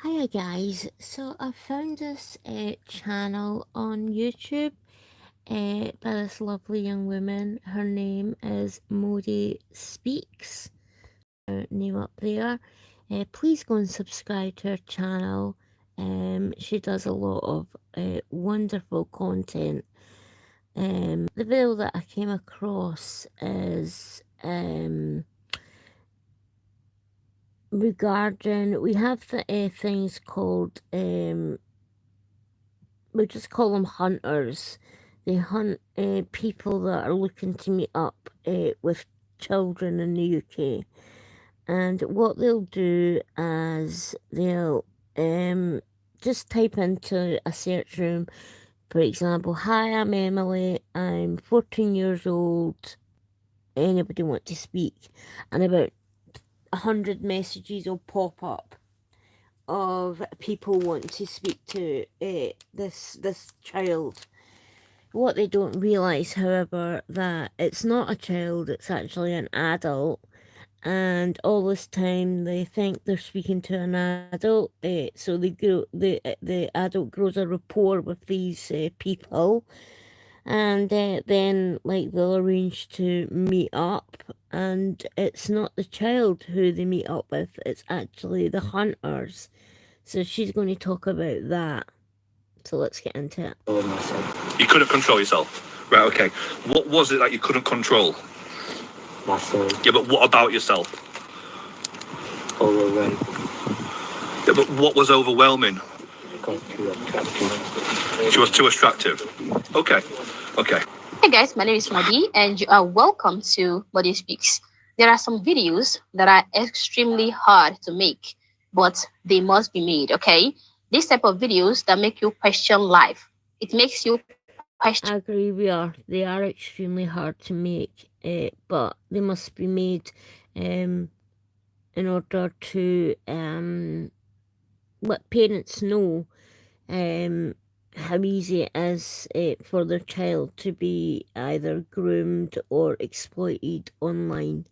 Hiya guys, so I found this channel on YouTube by this lovely young woman. Her name is Modi Speaks. Her name up there. Please go and subscribe to her channel. She does a lot of wonderful content. The video that I came across is regarding, we have the things called we just call them hunters. They hunt people that are looking to meet up with children in the UK. And what they'll do is they'll just type into a search room, for example, "Hi, I'm Emily, I'm 14 years old, anybody want to speak?" And about 100 messages will pop up of people wanting to speak to this child. What they don't realise, however, that it's not a child, it's actually an adult, and all this time they think they're speaking to an adult, so the adult grows a rapport with these people, and then like they'll arrange to meet up, and it's not the child who they meet up with, it's actually the hunters. So she's going to talk about that. So let's get into it. You couldn't control yourself? Right, okay. What was it that you couldn't control? Myself. Yeah, but what about yourself? Overwhelmed. Yeah, but what was overwhelming? Got too attractive. She was too attractive. Okay. Hey guys, my name is Modi and you are welcome to Modi Speaks. There are some videos that are extremely hard to make, but they must be made, okay? This type of videos that make you question life. It makes you question. I agree, they are extremely hard to make, but they must be made in order to let parents know how easy it is for their child to be either groomed or exploited online.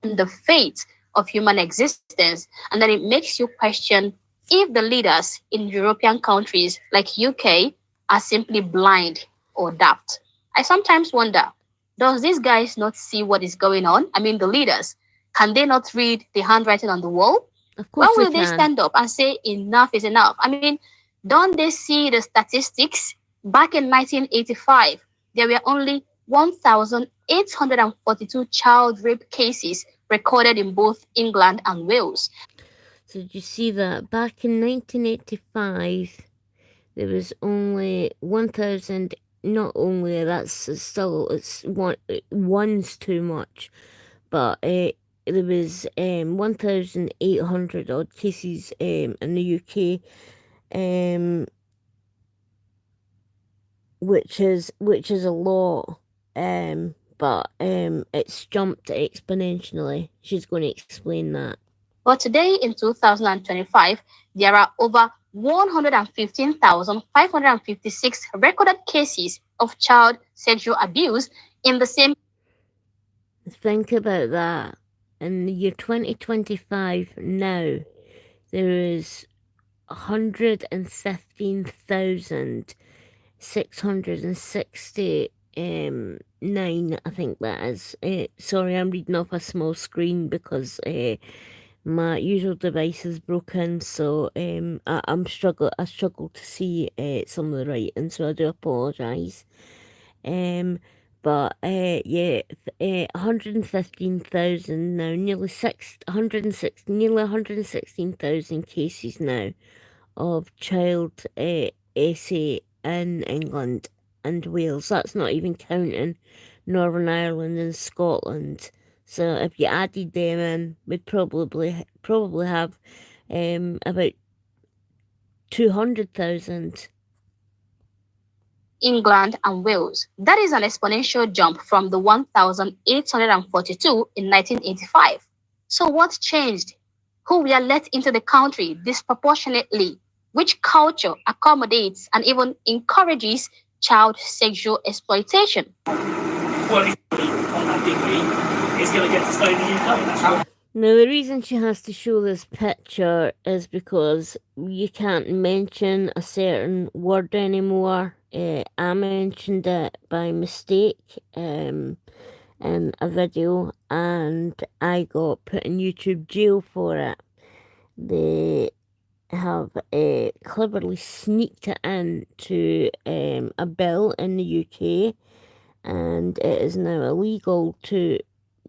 The fate of human existence, and then it makes you question if the leaders in European countries like UK are simply blind or daft. I sometimes wonder, does these guys not see what is going on? I mean, the leaders, can they not read the handwriting on the wall? Of course When will they they can. stand up and say enough is enough? I mean, don't they see the statistics? Back in 1985, there were only 1,842 child rape cases recorded in both England and Wales. So did you see that back in 1985 there was only 1,000, not only, that's still, one's too much, but there was 1,800 odd cases in the UK, which is a lot, but it's jumped exponentially. She's going to explain that. But today in 2025, there are over 115,556 recorded cases of child sexual abuse in the same. Think about that. In the year 2025 now, there is 115,669, I think that is. Sorry, I'm reading off a small screen because my usual device is broken, so I struggle to see some of the writing, so I do apologise. But yeah, 115,000 now, nearly 116,000 cases now of child essay in England and Wales. That's not even counting Northern Ireland and Scotland. So if you added them in, we'd probably have about 200,000. England and Wales. That is an exponential jump from the 1,842 in 1985. So what changed? Who were let into the country disproportionately? Which culture accommodates and even encourages child sexual exploitation? Well, on that degree, is going to get to stay in the UK. That's how. Now, the reason she has to show this picture is because you can't mention a certain word anymore. I mentioned it by mistake in a video, and I got put in YouTube jail for it. They have cleverly sneaked it into a bill in the UK, and it is now illegal to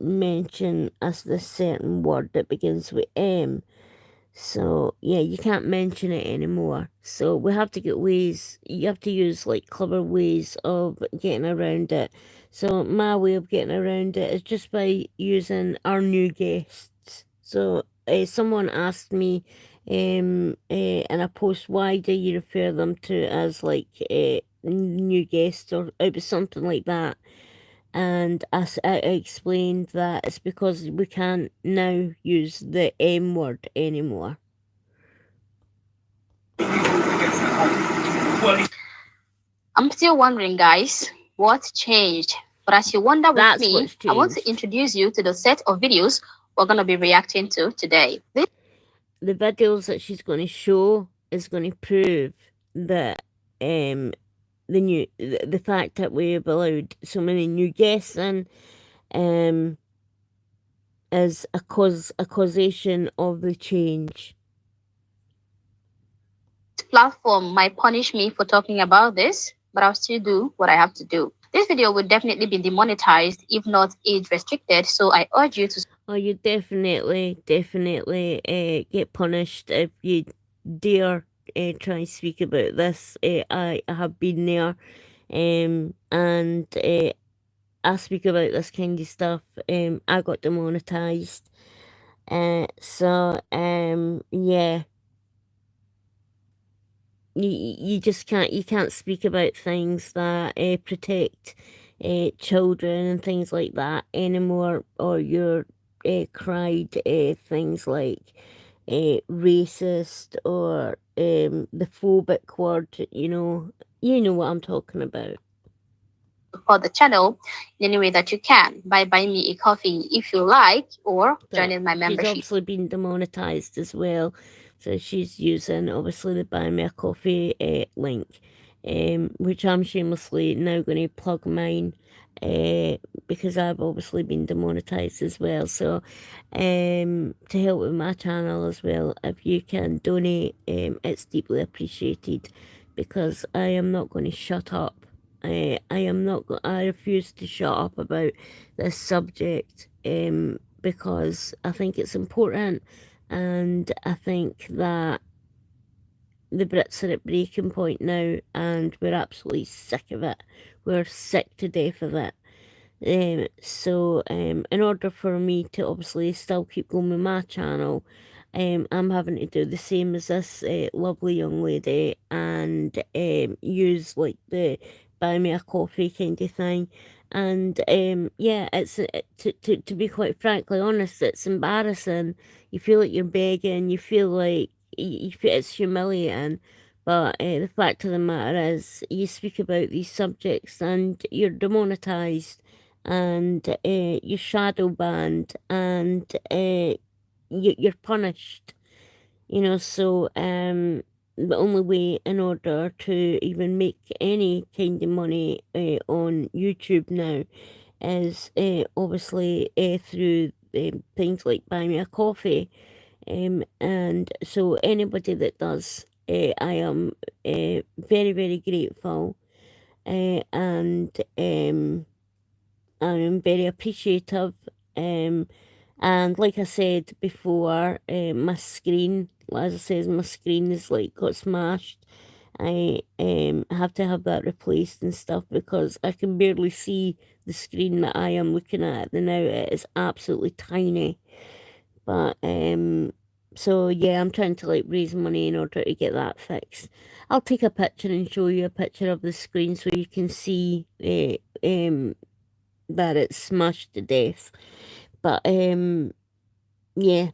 mention this certain word that begins with M. So yeah, you can't mention it anymore. So we have to get ways. You have to use like clever ways of getting around it. So my way of getting around it is just by using our new guests. So someone asked me in a post, why do you refer them to as like new guests, or it was something like that. And I explained that it's because we can't now use the M word anymore. I'm still wondering, guys, what changed? But as you wonder with That's me, what's I want to changed. introduce you to the set of videos we're going to be reacting to today. The videos that she's going to show is going to prove that the fact that we've allowed so many new guests in is a causation of the change. Platform might punish me for talking about this, but I'll still do what I have to do. This video will definitely be demonetized, if not age restricted, so I urge you to... Oh, you definitely get punished if you dare try and speak about this. I have been there, and I speak about this kind of stuff. I got demonetized. So yeah, you just can't speak about things that protect children and things like that anymore, or you're cried things like racist or the phobic word. You know what I'm talking about. support the channel in any way that you can by buying me a coffee if you like, or joining my She's membership. obviously been demonetized as well, so she's using obviously the buy me a coffee link, which I'm shamelessly now going to plug mine, because I've obviously been demonetized as well. So to help with my channel as well, if you can donate, it's deeply appreciated, because I am not going to shut up. I am not. I refuse to shut up about this subject. Because I think it's important, and I think that the Brits are at breaking point now, and we're absolutely sick of it. We're sick to death of it. So in order for me to obviously still keep going with my channel, I'm having to do the same as this lovely young lady, and use like the buy me a coffee kind of thing. And yeah, it's to be quite frankly honest, it's embarrassing. You feel like you're begging. You feel like you feel it's humiliating. But the fact of the matter is, you speak about these subjects and you're demonetized, and you're shadow banned, and you're punished. So the only way in order to even make any kind of money on YouTube now is obviously through things like buy me a coffee. And so anybody that does, I am very, very grateful, and I'm very appreciative. And like I said before, my screen, as I said, my screen is like got smashed. I have to have that replaced and stuff, because I can barely see the screen that I am looking at now. It is absolutely tiny. But so yeah, I'm trying to like raise money in order to get that fixed. I'll take a picture and show you a picture of the screen so you can see that it's smashed to death. But yeah,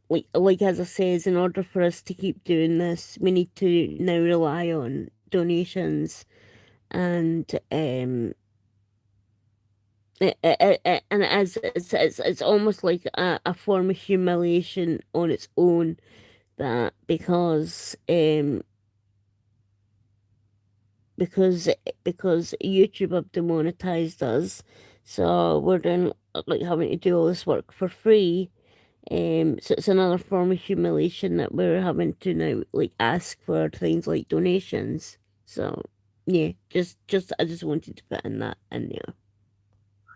like as I says, in order for us to keep doing this, we need to now rely on donations, and And it's almost like a form of humiliation on its own, that because YouTube have demonetized us, so we're doing like having to do all this work for free. So it's another form of humiliation that we're having to now like ask for things like donations. So yeah, I just wanted to put in that in there.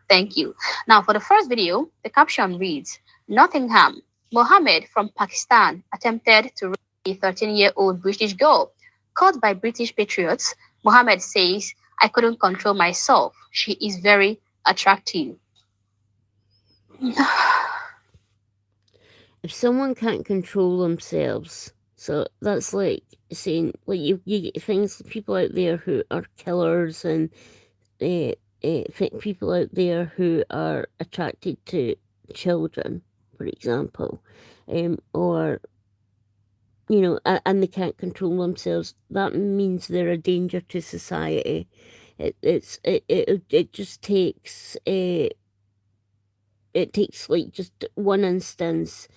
Thank you. Now, for the first video, the caption reads, Nottingham, Mohammed from Pakistan attempted to rape a 13-year-old British girl. Caught by British patriots, Mohammed says, I couldn't control myself. She is very attractive. If someone can't control themselves, so that's like saying, like you get things, people out there who are killers and people out there who are attracted to children, for example, or and they can't control themselves. That means they're a danger to society. It just takes it takes like just one instance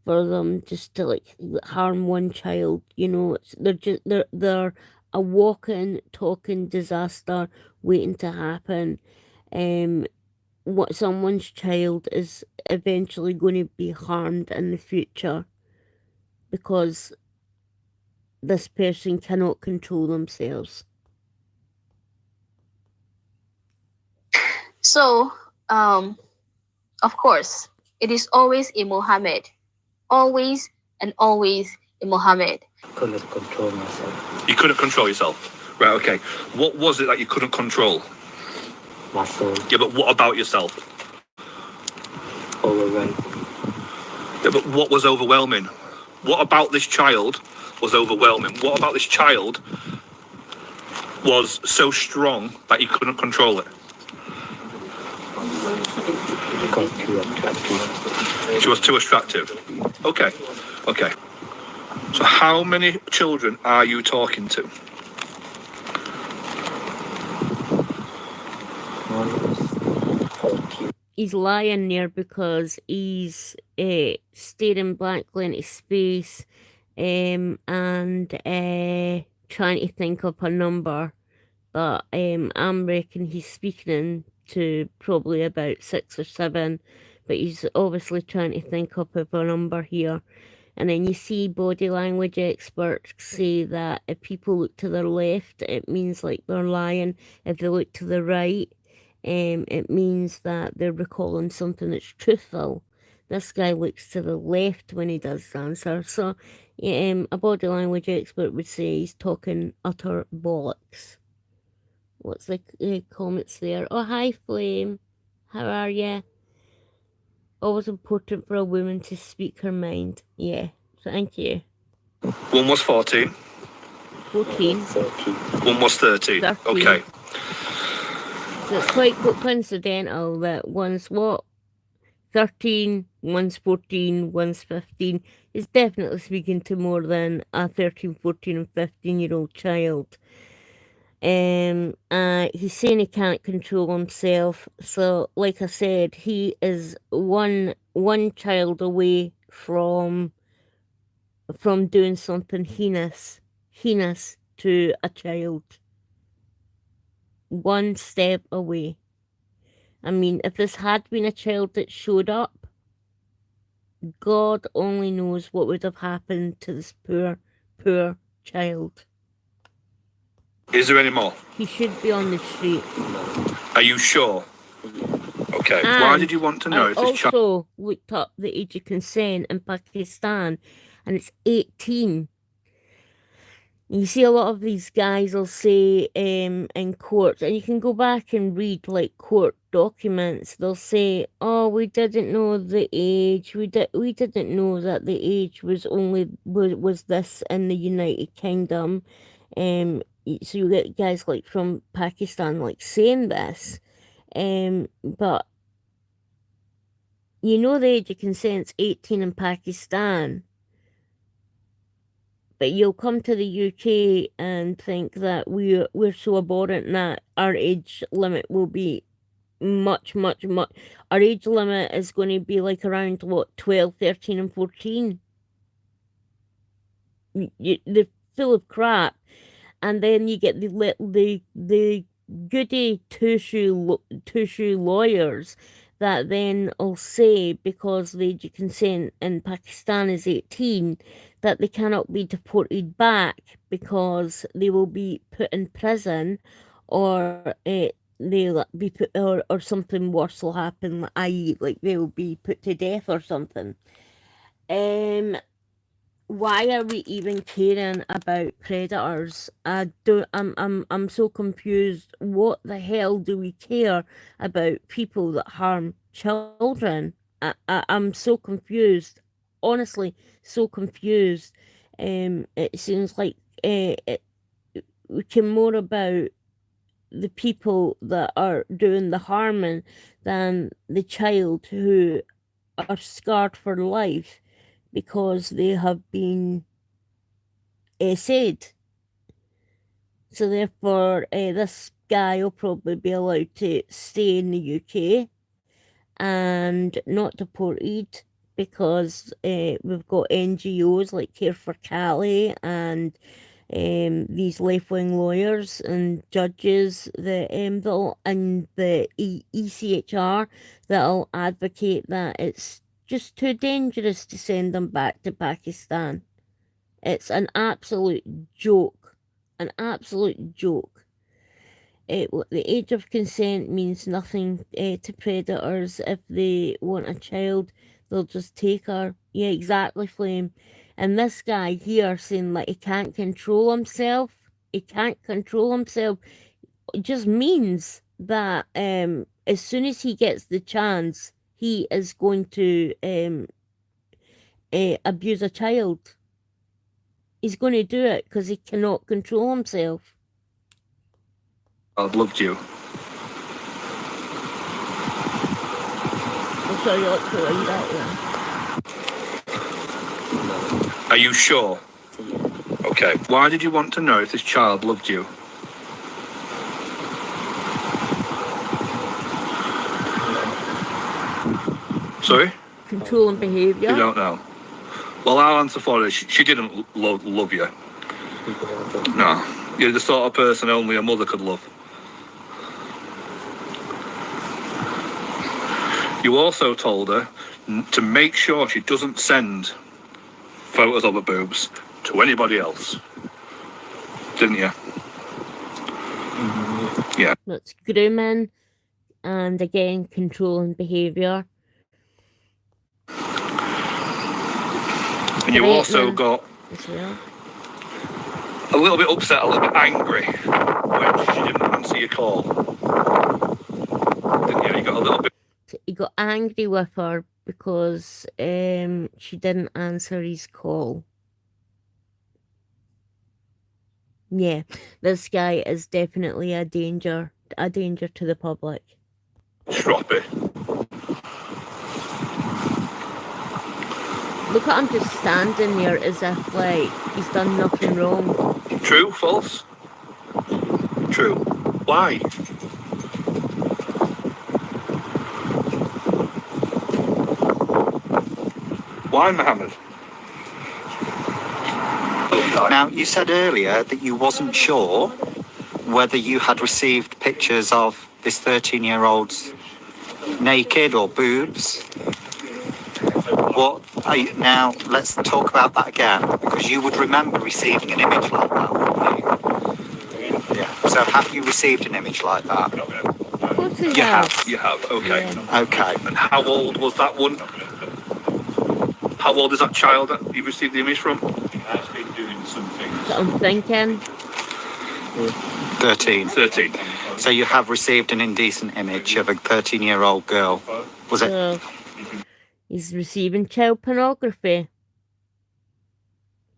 for them just to like harm one child. They're a walking, talking disaster waiting to happen. What someone's child is eventually going to be harmed in the future because this person cannot control themselves. So, of course, it is always a Mohammed. Always and always a Mohammed. Couldn't control myself. You couldn't control yourself. Right, okay. What was it that you couldn't control? My soul. Yeah, but what about yourself? Overwhelmed. Yeah, but what was overwhelming? What about this child was overwhelming? What about this child was so strong that you couldn't control it? Got too attractive. She was too attractive. Okay, okay. So how many children are you talking to? One was 14. He's lying there because he's staring blankly into space and trying to think up a number. But I'm reckon he's speaking to probably about 6 or 7. But he's obviously trying to think up of a number here. And then you see body language experts say that if people look to their left, it means like they're lying. If they look to the right, it means that they're recalling something that's truthful. This guy looks to the left when he does the answer. So a body language expert would say he's talking utter bollocks. What's the comments there? Oh, hi, Flame. How are you? Always important for a woman to speak her mind. Yeah, thank you. One was 14. 14. 13. One was 13. 13. Okay. So it's quite coincidental that one's 13, one's 14, one's 15. He's definitely speaking to more than a 13, 14 and 15-year-old child. He's saying he can't control himself. So, like I said, he is one child away from doing something heinous to a child. One step away. I mean, if this had been a child that showed up, God only knows what would have happened to this poor child. Is there any more? He should be on the street. Are you sure? Okay. Why did you want to know if this child... also looked up the age of consent in Pakistan, and it's 18. You see a lot of these guys will say in courts, and you can go back and read like court documents, they'll say, oh, we didn't know the age, we didn't know that the age was this in the United Kingdom. So you get guys like from Pakistan like saying this, but you know the age of consent's 18 in Pakistan. But you'll come to the UK and think that we're so abhorrent that our age limit will be much. Our age limit is going to be like around what, 12, 13, and 14. They're full of crap, and then you get the goody two shoe lawyers that then will say because the age of consent in Pakistan is 18 that they cannot be deported back because they will be put in prison or they'll be put or something worse will happen, i.e. like they will be put to death or something. Why are we even caring about predators? I'm so confused. What the hell do we care about people that harm children? I'm so confused. Honestly, so confused. It seems like we care more about the people that are doing the harming than the child who are scarred for life because they have been said. So therefore, this guy will probably be allowed to stay in the UK and not deported because we've got NGOs like Care for Cali and these left-wing lawyers and judges that'll, and the ECHR that'll advocate that it's just too dangerous to send them back to Pakistan. It's an absolute joke. An absolute joke. The age of consent means nothing to predators. If they want a child, they'll just take her. Yeah, exactly, Flame. And this guy here saying like he can't control himself. He can't control himself. It just means that as soon as he gets the chance, he is going to abuse a child. He's going to do it because he cannot control himself. I've loved you. I'm sorry, I'll have to read that one. Are you sure? Okay. Why did you want to know if this child loved you? Sorry? Controlling behaviour. You don't know. Well, I'll answer for it. She didn't love you. No. You're the sort of person only a mother could love. You also told her to make sure she doesn't send photos of her boobs to anybody else. Didn't you? Yeah. That's grooming and again controlling behaviour. And you also got a little bit upset, a little bit angry when she didn't answer your call. Didn't you? You got a little bit. He got angry with her because she didn't answer his call. Yeah, this guy is definitely a danger to the public. Stroppy. Look at him just standing there as if like he's done nothing wrong. True, false? True. Why? Why, Mohammed? Now, you said earlier that you wasn't sure whether you had received pictures of this 13-year-old's naked or boobs. Now, let's talk about that again, because you would remember receiving an image like that, wouldn't you? Yeah. So have you received an image like that? Of course he You has. have. You have. Okay. Yeah. Okay. And how old was that one? How old is that child that you received the image from? Has been doing something. So I'm thinking 13. 13. So you have received an indecent image of a 13-year-old girl. Was it? so he's receiving child pornography.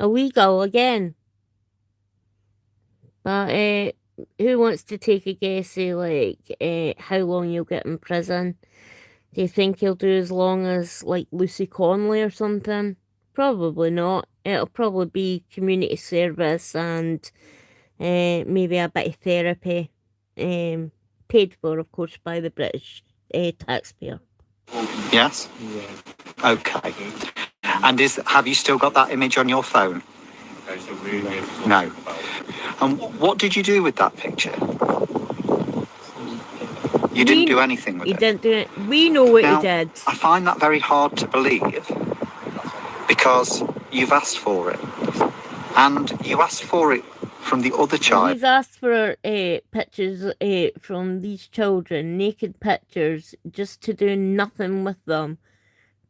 Illegal again. But who wants to take a guess at like how long you'll get in prison? Do you think he'll do as long as like Lucy Conley or something? Probably not. It'll probably be community service and maybe a bit of therapy. paid for, of course, by the British taxpayer. Yes? Yeah. Okay. And have you still got that image on your phone? Okay, so we're here to talk No. about And what did you do with that picture? You didn't do anything with He it. didn't do it. We know what Now, he did. I find that very hard to believe because you've asked for it. And you asked for it from the other child. He's asked for pictures from these children, naked pictures, just to do nothing with them.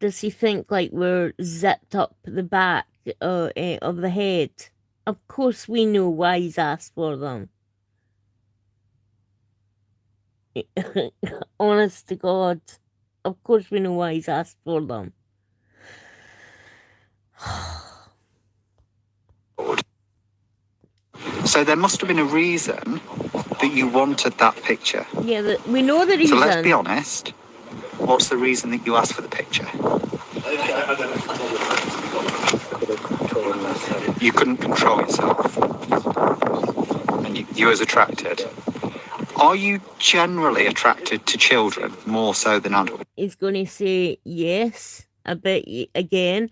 Does he think like we're zipped up the back of the head? Of course we know why he's asked for them. Honest to God. Of course we know why he's asked for them. So there must have been a reason that you wanted that picture. Yeah, we know the reason. So let's be honest. What's the reason that you asked for the picture? Couldn't control myself. You couldn't control yourself. And you was attracted. Are you generally attracted to children more so than adults? He's going to say yes a bit again,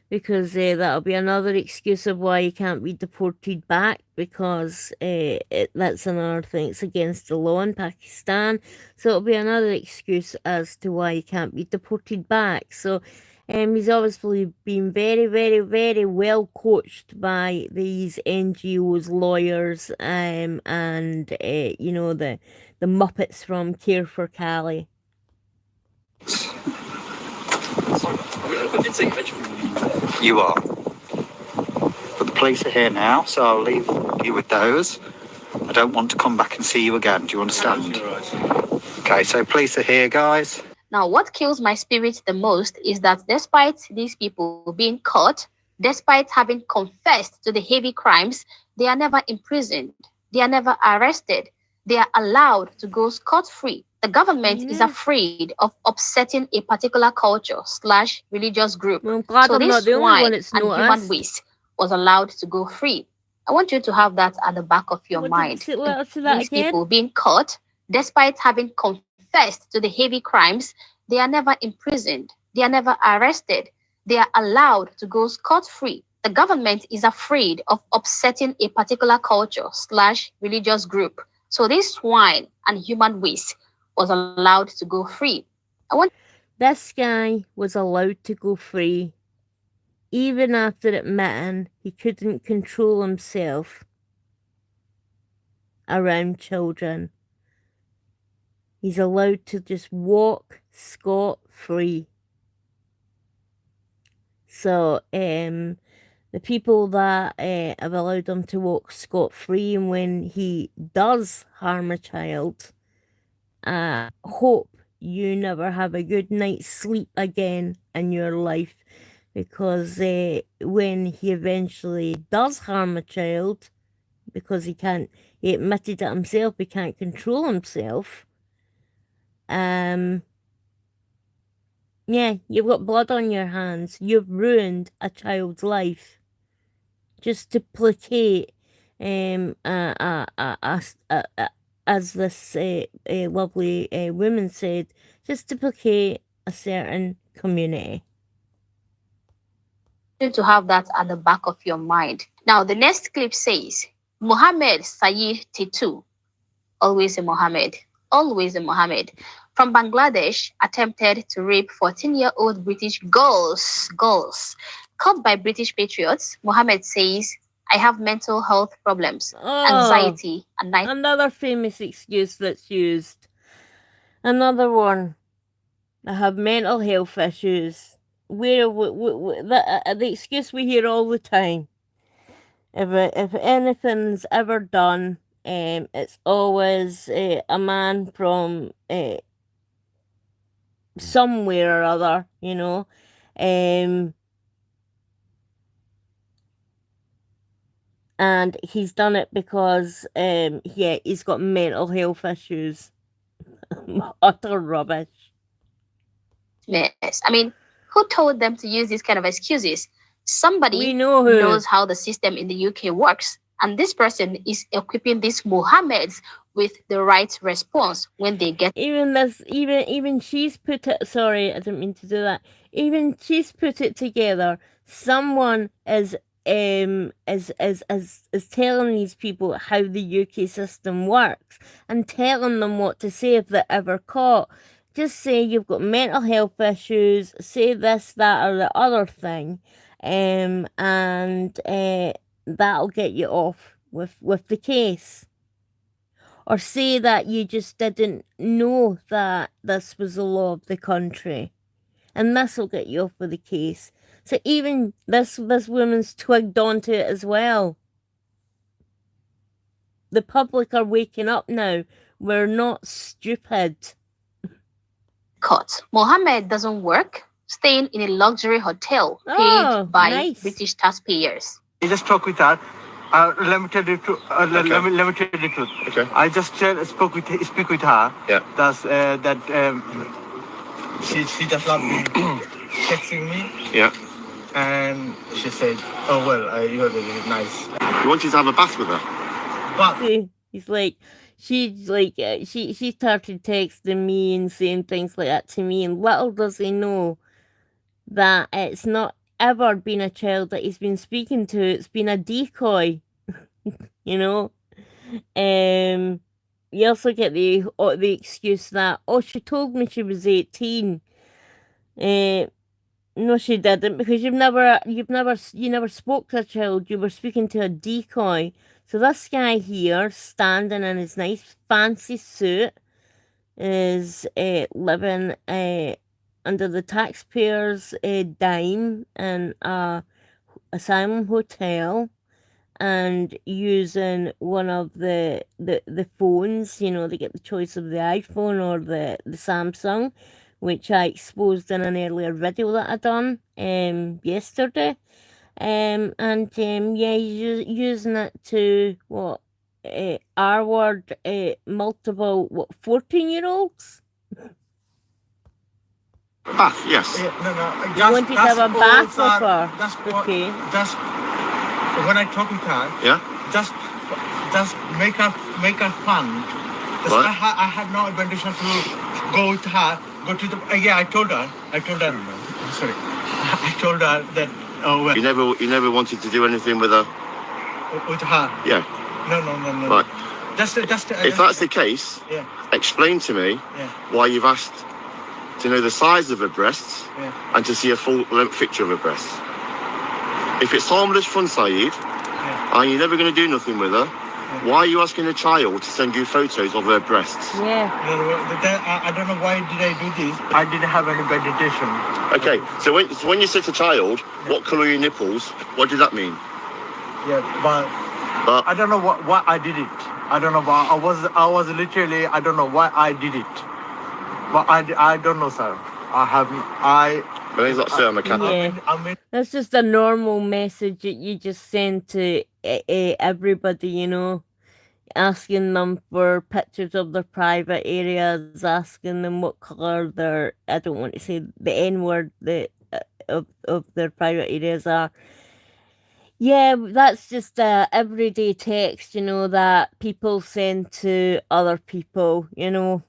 because that'll be another excuse of why he can't be deported back, because that's another thing. It's against the law in Pakistan. So it'll be another excuse as to why he can't be deported back. So he's obviously been very, very, very well coached by these NGOs, lawyers, and you know, the Muppets from Care for Cali. You are. But the police are here now, so I'll leave you with those. I don't want to come back and see you again. Do you understand? Okay, so police are here, guys. Now, what kills my spirit the most is that despite these people being caught, despite having confessed to the heavy crimes, they are never imprisoned. They are never arrested. They are allowed to go scot-free. The government is afraid of upsetting a particular culture/religious group. Well, I'm glad So I'm not this the only one swine that's and human noticed. waste was allowed to go free. I want you to have that at the back of your mind. Let's do that These again. people being caught, despite having confessed to the heavy crimes, they are never imprisoned. They are never arrested. They are allowed to go scot-free. The government is afraid of upsetting a particular culture/religious group. So this swine and human waste was allowed to go free. This guy was allowed to go free, even after admitting he couldn't control himself around children. He's allowed to just walk scot-free. So, the people that have allowed him to walk scot-free, and when he does harm a child, hope you never have a good night's sleep again in your life, because when he eventually does harm a child, because he admitted it himself, he can't control himself, yeah, you've got blood on your hands. You've ruined a child's life just to placate, as this lovely woman said, just to placate a certain community. To have that at the back of your mind. Now, the next clip says, Mohammed Saeed Titu, always a Mohammed, from Bangladesh, attempted to rape 14-year-old British girls. Caught by British patriots, Mohammed says, I have mental health problems, anxiety, and night. Another famous excuse that's used. Another one. I have mental health issues. The excuse we hear all the time. If anything's ever done, it's always a man from somewhere or other, you know. And he's done it because he's got mental health issues. Utter rubbish. Yes. I mean, who told them to use these kind of excuses? Somebody We know who. knows how the system in the UK works. And this person is equipping these Mohammeds with the right response when they get even she's put it, sorry, I didn't mean to do that. Even she's put it together. Someone is telling these people how the UK system works and telling them what to say if they're ever caught. Just say you've got mental health issues, say this, that, or the other thing, and that'll get you off with the case. Or say that you just didn't know that this was the law of the country. And this will get you off with the case. So even this woman's twigged onto it as well. The public are waking up now. We're not stupid. caught. Mohammed doesn't work, staying in a luxury hotel paid by British taxpayers. I just talk with her. Let me tell you the let me tell you the truth. Okay. I just speak with her. Yeah. That's she just not texting me. Yeah. And she said, "Oh well, you're really nice." You wanted to have a bath with her? But See, he's like, she started texting me and saying things like that to me, and little does he know that it's not ever been a child that he's been speaking to. It's been a decoy, you know. You also get the excuse that, oh, she told me she was 18. No, she didn't, because you never spoke to a child. You were speaking to a decoy. So this guy here, standing in his nice fancy suit, is living under the taxpayers' dime in a asylum hotel, and using one of the phones. You know, they get the choice of the iPhone or the Samsung, which I exposed in an earlier video that I done yesterday. Yeah, he's using it to what R-word multiple 14-year-olds. Bath, yes. no. You wanted to have a bath with her. That's Okay. Just when I talk with her. Yeah. Just make her fun. Just, What? I had no intention to go with her. Go to the I told her. Sorry. I told her that. Oh well. You never wanted to do anything with her. With her. Yeah. No. Right. Just. If that's the case, Yeah. explain to me Yeah. why you've asked to know the size of her breasts Yeah. and to see a full length picture of her breasts. If it's harmless fun, Saeed, and you're never going to do nothing with her, why are you asking a child to send you photos of her breasts? Yeah. I don't know why did I do this. I didn't have any meditation. Okay, so when you said to child, what colour are your nipples, what did that mean? Yeah, but I don't know why I did it. I don't know why I was literally I don't know why I did it. But I don't know, sir. I think it's like Sir McCann. Yeah. That's just a normal message that you just send to everybody, you know, asking them for pictures of their private areas, asking them what colour their, I don't want to say the N-word of their private areas are. Yeah, that's just a everyday text, you know, that people send to other people, you know.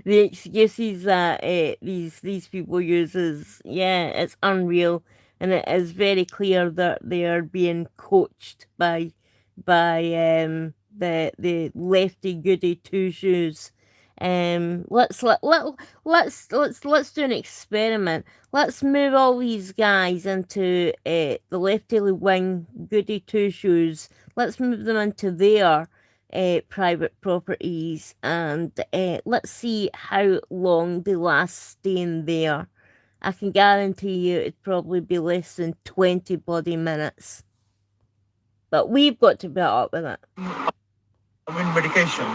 The excuses that these people use is, yeah, it's unreal, and it is very clear that they are being coached by the lefty goody two shoes. Let's do an experiment. Let's move all these guys into the lefty wing goody two shoes. Let's move them into their private properties, and let's see how long they last staying there. I can guarantee you it'd probably be less than 20 bloody minutes. But we've got to put up with it. I'm in medication.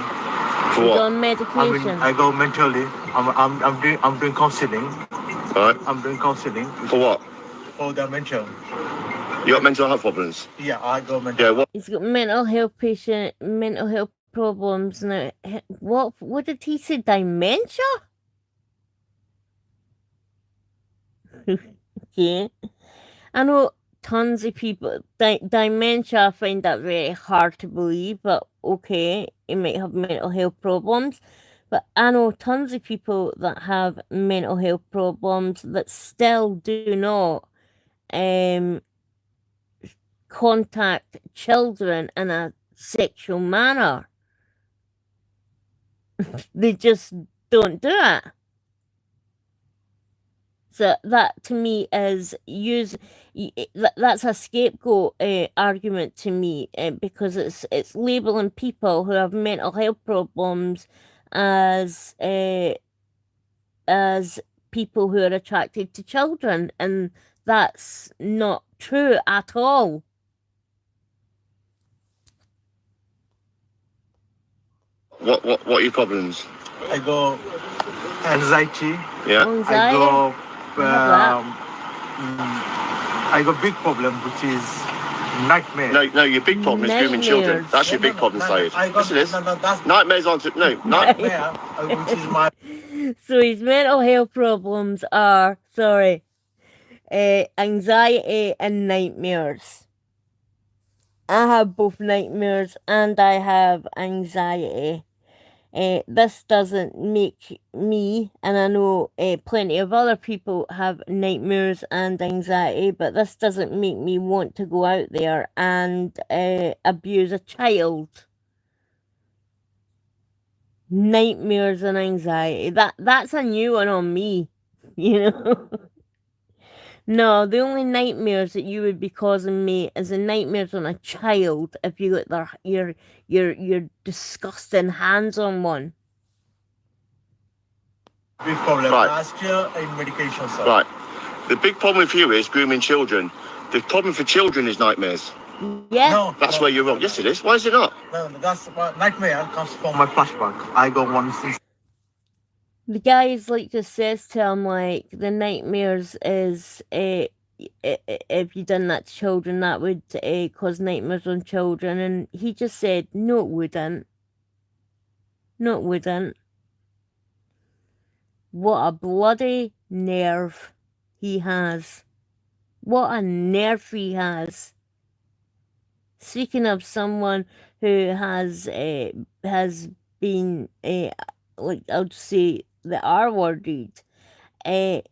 For He's what? on medication. I go mentally. I'm doing counseling. Right. I'm doing counseling For what? for the mental. You got mental health problems? Yeah, I go mental. Yeah, what? He's got mental health problems now. What did he say? Dementia? Yeah. I know tons of people, dementia, I find that very hard to believe, but okay, you might have mental health problems. But I know tons of people that have mental health problems that still do not contact children in a sexual manner. They just don't do it. So that to me is that's a scapegoat argument to me, because it's labeling people who have mental health problems as people who are attracted to children, and that's not true at all. What are your problems? I go anxiety. Yeah. Anxiety. I got big problem, which is nightmare. No, your big problem is grooming children. Nightmares. That's your big problem, Saeed. I got, Yes, it is. that's Nightmares aren't. No, nightmare, which is my So his mental health problems are, anxiety and nightmares. I have both nightmares and I have anxiety. This doesn't make me, and I know plenty of other people have nightmares and anxiety, but this doesn't make me want to go out there and abuse a child. Nightmares and anxiety. That's a new one on me, you know. No, the only nightmares that you would be causing me is the nightmares on a child if you got your disgusting hands on one. big problem. Right. Last year in medication, sir. Right. The big problem for you is grooming children. The problem for children is nightmares. Yeah. No, That's where you're wrong. Yes, it is. Why is it not? no, that's nightmare comes from my flashback. I got one since The guys just says to him the nightmares is if you done that to children that would cause nightmares on children, and he just said no it wouldn't. No it wouldn't. What a bloody nerve he has. What a nerve he has. Speaking of someone who has been I'll just say the R worded, it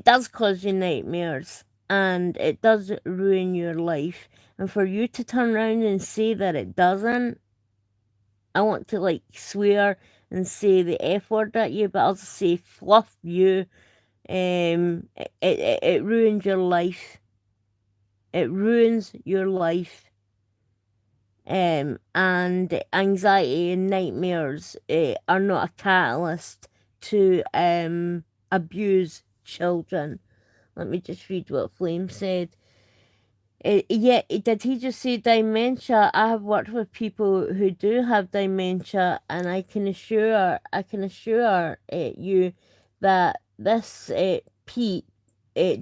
does cause you nightmares and it does ruin your life. And for you to turn around and say that it doesn't, I want to swear and say the F word at you, but I'll just say fluff you. It ruins your life. It ruins your life. And anxiety and nightmares are not a catalyst to abuse children. Let me just read what Flame said. Yeah, did he just say dementia? I have worked with people who do have dementia, and I can assure you that this Pete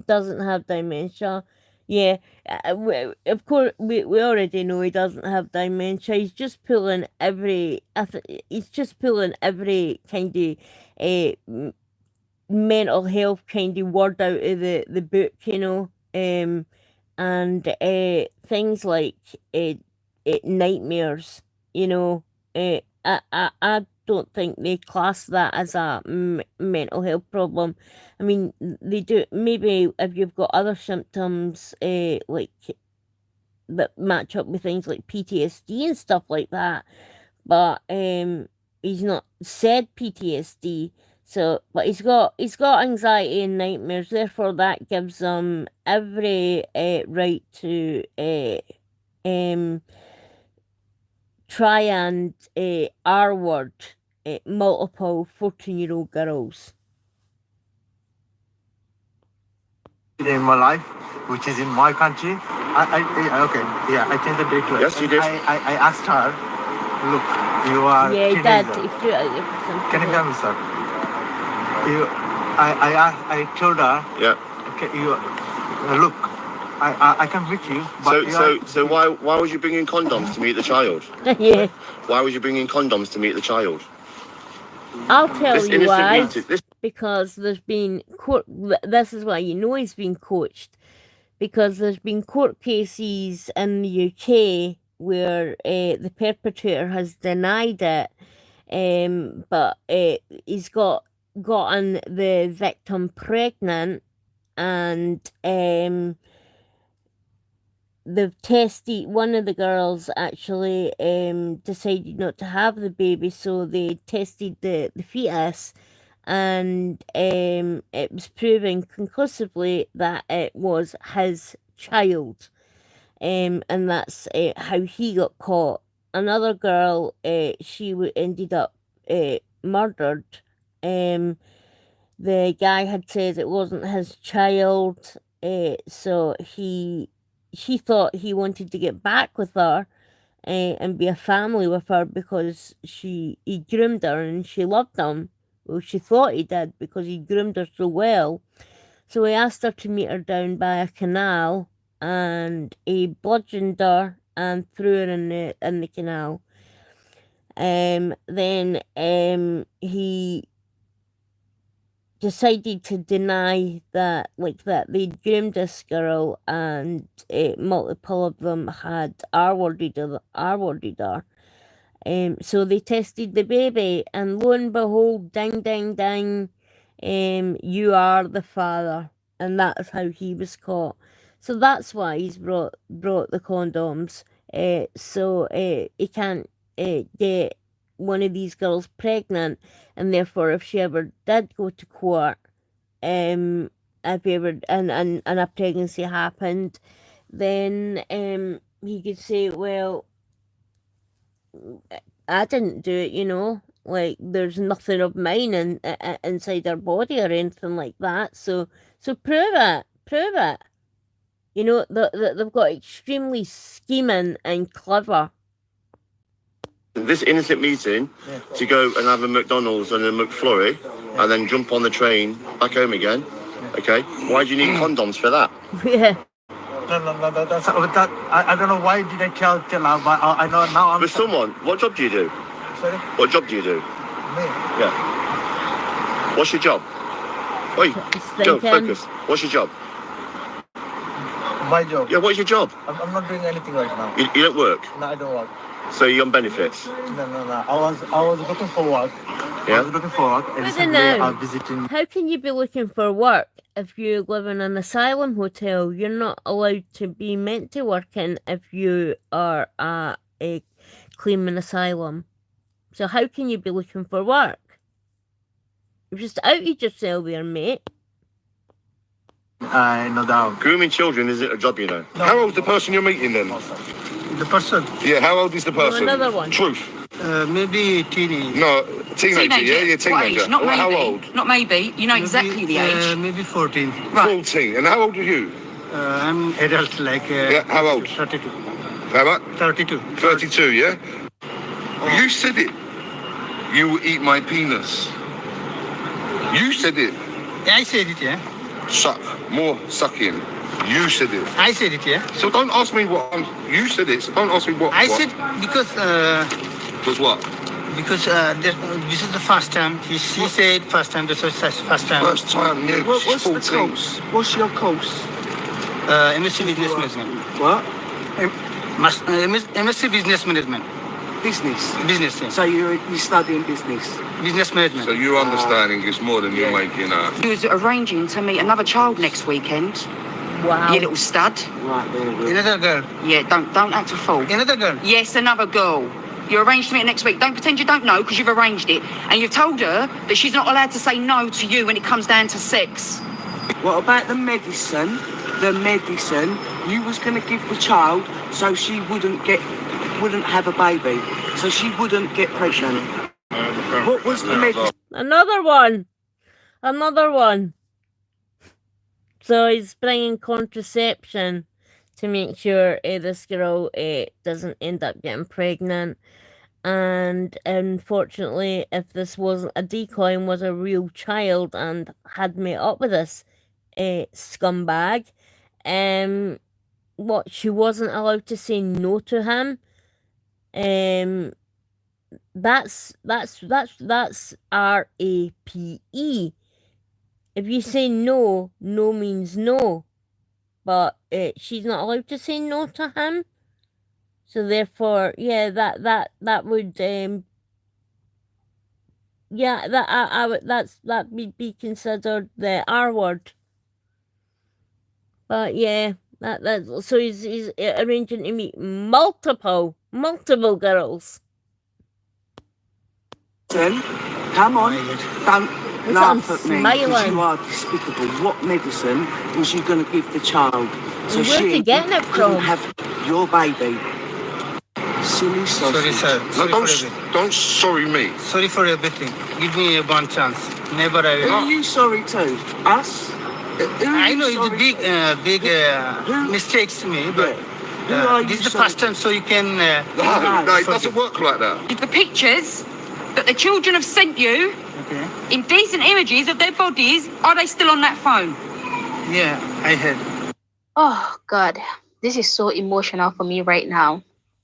doesn't have dementia. Yeah, of course we already know he doesn't have dementia. He's just pulling every kind of mental health kind of word out of the book, you know. And things like nightmares, you know. I don't think they class that as a mental health problem. I mean, they do. Maybe if you've got other symptoms that match up with things like PTSD and stuff like that, but he's not said PTSD. So, but he's got anxiety and nightmares. Therefore, that gives him every right to try and R-word multiple 14-year-old girls. in my life, which is in my country. I changed the date to it. Yes, you did. I asked her, look, you are Yeah, Dad, teenager. if you Can you hear me, sir? I told her, Yeah. okay, look, I can meet you, but So why was you bringing condoms to meet the child? Yeah, Why was you bringing condoms to meet the child? I'll tell you why. This Because there's been this is why you know he's been coached. because there's been court cases in the UK where the perpetrator has denied it, but he's gotten the victim pregnant, and they've tested. One of the girls actually decided not to have the baby, so they tested the fetus, and it was proven conclusively that it was his child, and that's how he got caught. Another girl, she ended up murdered. The guy had said it wasn't his child, so she thought he wanted to get back with her and be a family with her because he groomed her and she loved him. Well, she thought he did because he groomed her so well. So he asked her to meet her down by a canal, and he bludgeoned her and threw her in the canal. Then he decided to deny that they'd groomed this girl, and multiple of them had R-worded her. So they tested the baby, and lo and behold, ding, ding, ding, you are the father, and that's how he was caught. So that's why he's brought the condoms, so he can't get one of these girls pregnant, and therefore if she ever did go to court, if ever and a pregnancy happened, then he could say, well, I didn't do it, you know, like there's nothing of mine inside her body or anything like that, so prove it. You know, they've got extremely scheming and clever. This innocent meeting to go and have a McDonald's and a McFlurry and then jump on the train back home again. Okay, why do you need condoms for that? Yeah. No. That's that. I don't know why did I tell her, but I know now. I'm For someone, what job do you do? Sorry? What job do you do? Me. Yeah. What's your job? Wait, Joe, focus. What's your job? My job. Yeah, what's your job? I'm not doing anything right now. You don't work? No, I don't work. So you're on benefits? No. I was looking for work. Yeah. I was looking for work. And I don't know. visiting. How can you be looking for work if you live in an asylum hotel? You're not allowed to be meant to work in if you are a claiming asylum. So how can you be looking for work? You've just outed yourself there, mate. No doubt. Grooming children isn't a job, you know. No. How old's the person you're meeting then? The person. Yeah, how old is the person? Another one. Truth. Maybe teenage. No, teenager, yeah? You're What teenager. age? Not maybe. How old? Not maybe. You know exactly the age. Maybe 14. Right. 14. And how old are you? I'm adult, like. Yeah, how old? 32. How much? 32. 32, yeah? You said it. You will eat my penis. You said it. Yeah, I said it, yeah. Suck. More sucking. You said it. I said it, yeah. So don't ask me what you said it, so don't ask me what. I what. said because Was what? this is the first time. She said first time. This was first time. First time, yeah. What's the 14. course? What's your course? MSc Business Management. What? MSc Business Management. Business. Business, yeah. So you're studying business. Business Management. So you understanding is more than you're making out. He was arranging to meet another child next weekend. Wow. You little stud. Right, very good. Another girl. Yeah, don't act a fool. Another girl. Yes, another girl. You arranged to meet her next week. Don't pretend you don't know because you've arranged it. And you've told her that she's not allowed to say no to you when it comes down to sex. What about the medicine? The medicine you was going to give the child so she wouldn't have a baby, so she wouldn't get pregnant. What was the medicine? Another one. So he's bringing contraception to make sure this girl doesn't end up getting pregnant. And unfortunately, if this wasn't a decoy and was a real child and had met up with this scumbag, she wasn't allowed to say no to him. That's RAPE. If you say no, no means no. But she's not allowed to say no to him. So therefore, yeah, that would yeah, that I would that would be considered the R word. But yeah, that so he's arranging to meet multiple girls. Come on, don't Look laugh at at him me because smiling. you are despicable. What medicine was you going to give the child so Where's he she getting it couldn't from? have your baby? Silly sausage. Sorry, sir. No, Sorry don't, for everything. don't sorry me. Sorry for everything. Give me one chance. Never I Who will. are you sorry to? Us? Who are I you know it's a sorry big, to? Who- mistakes to me, but Who are you this is the sorry first time, so you can. No, it doesn't work like that. The pictures that the children have sent you Okay. in decent images of their bodies, are they still on that phone? Yeah, I heard. Oh God, this is so emotional for me right now,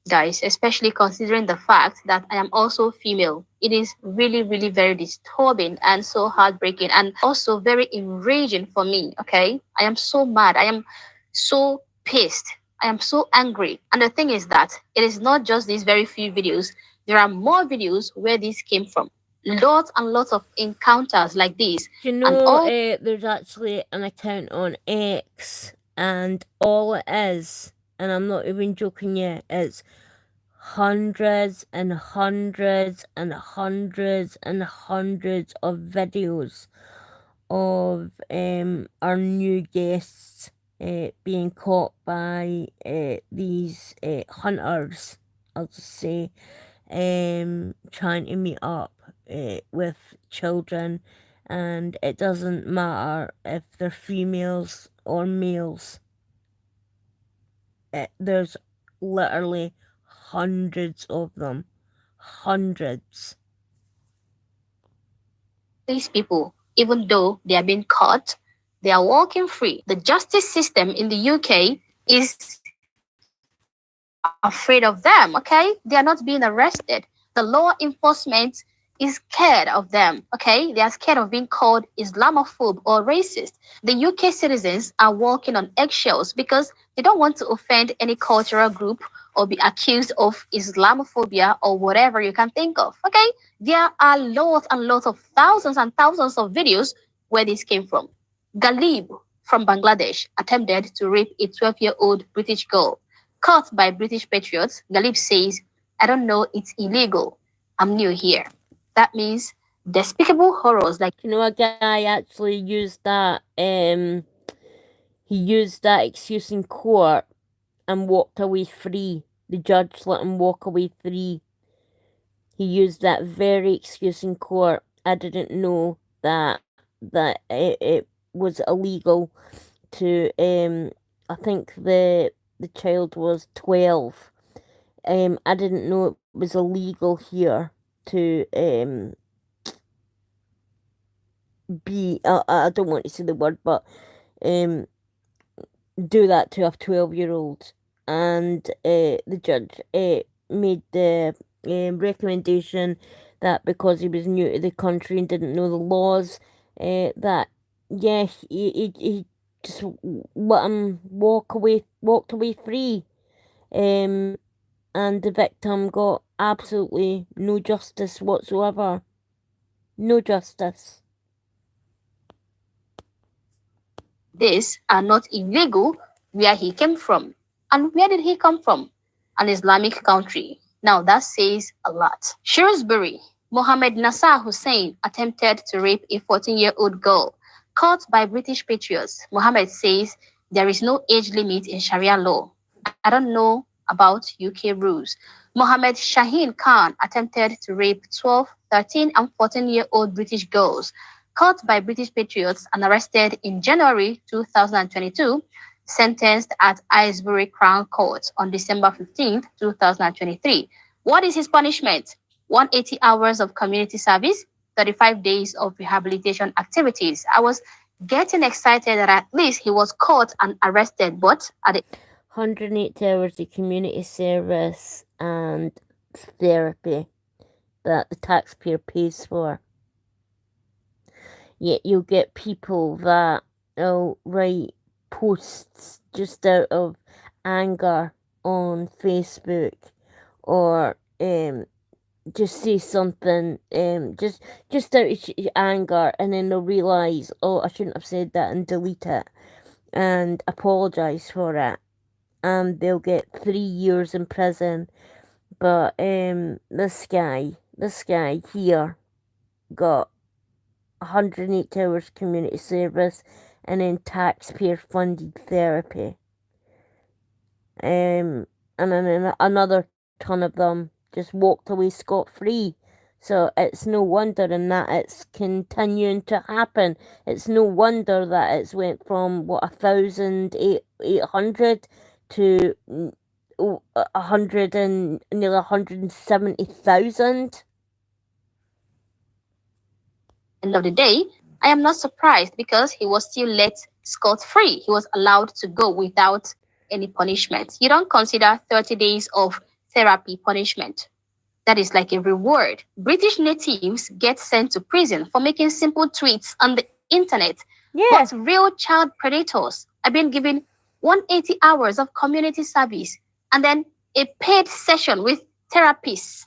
guys, especially considering the fact that I am also female. It is really, really very disturbing and so heartbreaking and also very enraging for me, okay? I am so mad. I am so pissed. I am so angry. And the thing is that it is not just these very few videos. There are more videos where this came from. Lots and lots of encounters like this. Do you And know all there's actually an account on X, and all it is, and I'm not even joking yet, it's hundreds and hundreds and hundreds and hundreds of videos of our new guests being caught by these hunters, I'll just say, trying to meet up with children, and it doesn't matter if they're females or males. There's literally hundreds of them. Hundreds. these people, even though they are being caught, they are walking free. The justice system in the UK is afraid of them, okay? They are not being arrested. The law enforcement is scared of them, okay? They are scared of being called Islamophobe or racist. The UK citizens are walking on eggshells because they don't want to offend any cultural group or be accused of Islamophobia or whatever you can think of, okay? There are lots and lots of thousands and thousands of videos where this came from. Ghalib from Bangladesh attempted to rape a 12-year-old British girl. Caught by British patriots, Ghalib says, I don't know, it's illegal. I'm new here. That means despicable horrors like You know, a guy actually used that, he used that excuse in court and walked away free. The judge let him walk away free. He used that very excuse in court. I didn't know that it was illegal to, I think the child was 12. I didn't know it was illegal here to, be, I don't want to say the word, but, do that to a 12-year-old. And the judge made the recommendation that because he was new to the country and didn't know the laws, that yeah, he just let him walked away free. And the victim got absolutely no justice whatsoever. No justice. this are not illegal where he came from. And where did he come from? An Islamic country. Now that says a lot. Shrewsbury, Mohammed Nassar Hussein attempted to rape a 14-year-old girl. Caught by British patriots, Mohammed says there is no age limit in Sharia law. I don't know about UK rules. Mohammed Shaheen Khan attempted to rape 12, 13, and 14-year-old British girls. Caught by British patriots and arrested in January 2022, sentenced at Aylesbury Crown Court on December 15, 2023. What is his punishment? 180 hours of community service, 35 days of rehabilitation activities. I was getting excited that at least he was caught and arrested, but at the 108 hours of community service and therapy that the taxpayer pays for. Yet you'll get people that, oh, right, posts just out of anger on Facebook, or just say something just out of anger, and then they'll realise, oh, I shouldn't have said that, and delete it and apologise for it, and they'll get 3 years in prison. But this guy here got 108 hours community service and then taxpayer funded therapy. And then another ton of them just walked away scot-free. So it's no wonder in that it's continuing to happen. It's no wonder that it's went from 1,800 to 100 and nearly 170,000. End of the day, I am not surprised because he was still let scot-free. He was allowed to go without any punishment. You don't consider 30 days of therapy punishment. That is like a reward. British natives get sent to prison for making simple tweets on the internet. Yeah. But real child predators are being given 180 hours of community service and then a paid session with therapists.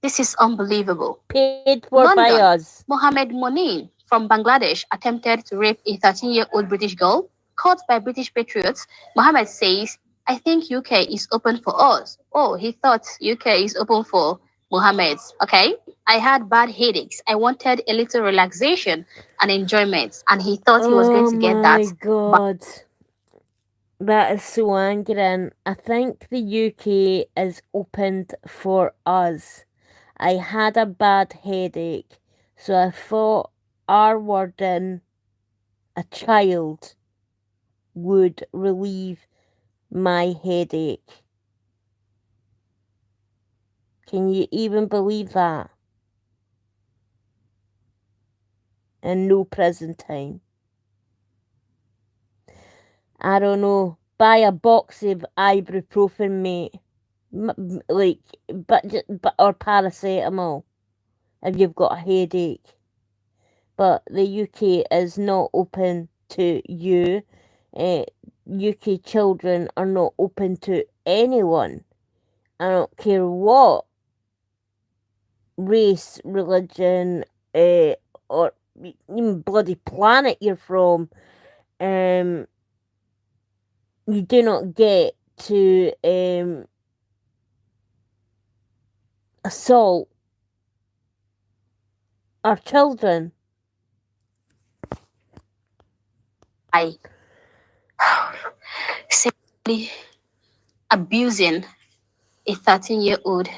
This is unbelievable. Paid for by us. Mohammed Monin from Bangladesh attempted to rape a 13-year-old British girl. Caught by British patriots, Mohammed says, I think UK is open for us. Oh, he thought UK is open for Mohammed. Okay, I had bad headaches. I wanted a little relaxation and enjoyment. And he thought he was going to get that. Oh my God. That is so angering. I think the UK is opened for us. I had a bad headache, so I thought our warden, a child, would relieve my headache. Can you even believe that? And no prison time. I don't know. Buy a box of ibuprofen, mate. But or paracetamol if you've got a headache. But the UK is not open to you. UK children are not open to anyone. I don't care what race, religion, or even bloody planet you're from. You do not get to assault our children. I simply abusing a 13-year-old.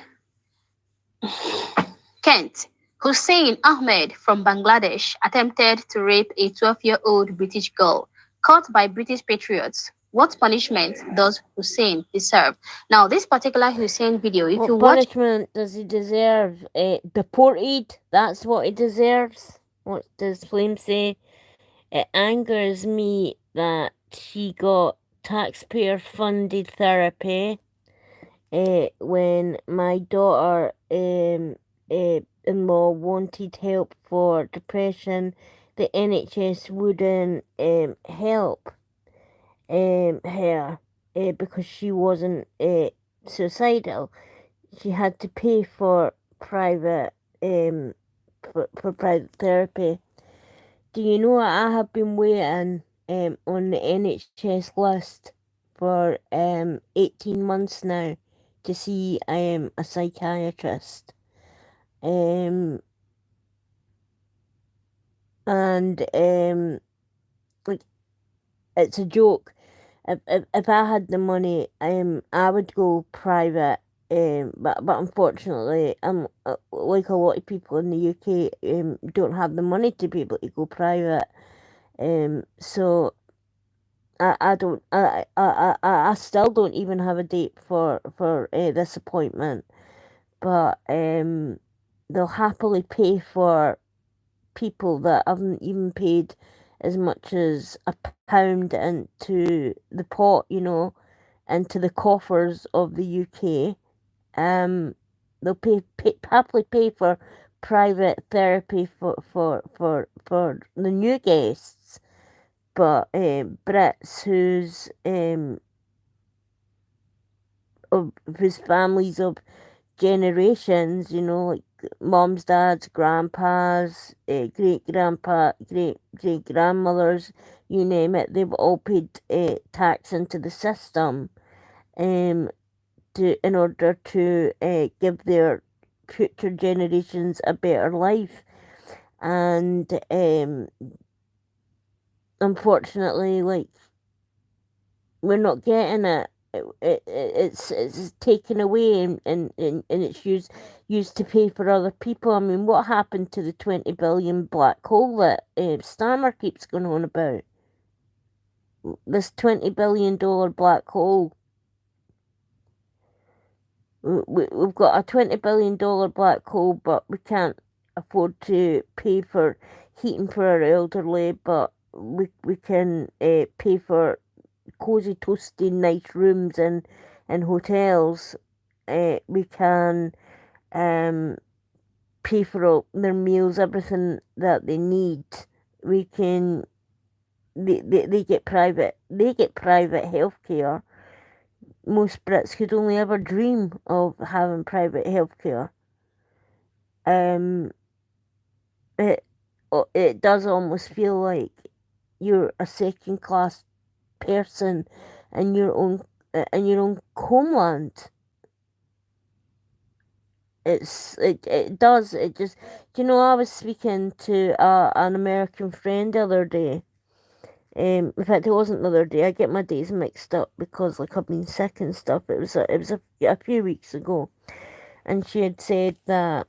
Kent Hussein Ahmed from Bangladesh attempted to rape a 12-year-old British girl. Caught by British patriots. What punishment does Hussein deserve? Now, this particular Hussein video, if you watch... What punishment does he deserve? Deported? That's what he deserves? What does Flame say? It angers me that he got taxpayer-funded therapy when my daughter in-law wanted help for depression. The NHS wouldn't help her because she wasn't suicidal. She had to pay for private for private therapy. Do you know I have been waiting on the NHS list for 18 months now to see a psychiatrist. And like, it's a joke. If I had the money, I would go private. But unfortunately, like a lot of people in the UK, don't have the money to be able to go private. So I still don't even have a date for this appointment. But they'll happily pay for people that haven't even paid as much as £1 into the pot, you know, into the coffers of the UK. They'll happily pay for private therapy for the new guests, but Brits whose families of generations, you know, like moms, dads, grandpas, great grandmothers, you name it, they've all paid tax into the system, in order to give their future generations a better life, and unfortunately, like, we're not getting it. It's taken away, and it's used to pay for other people. I mean, what happened to the 20 billion black hole that Stammer keeps going on about? This $20 billion black hole. We've got a $20 billion black hole, but we can't afford to pay for heating for our elderly, but we can pay for cozy, toasty, nice rooms in hotels. We can pay for all their meals, everything that they need. We can. They get private healthcare. Most Brits could only ever dream of having private healthcare. It does almost feel like you're a second class person in your own homeland. It does. It just, you know, I was speaking to an American friend the other day. In fact, it wasn't the other day. I get my days mixed up because, like, I've been sick and stuff. It was a few weeks ago, and she had said that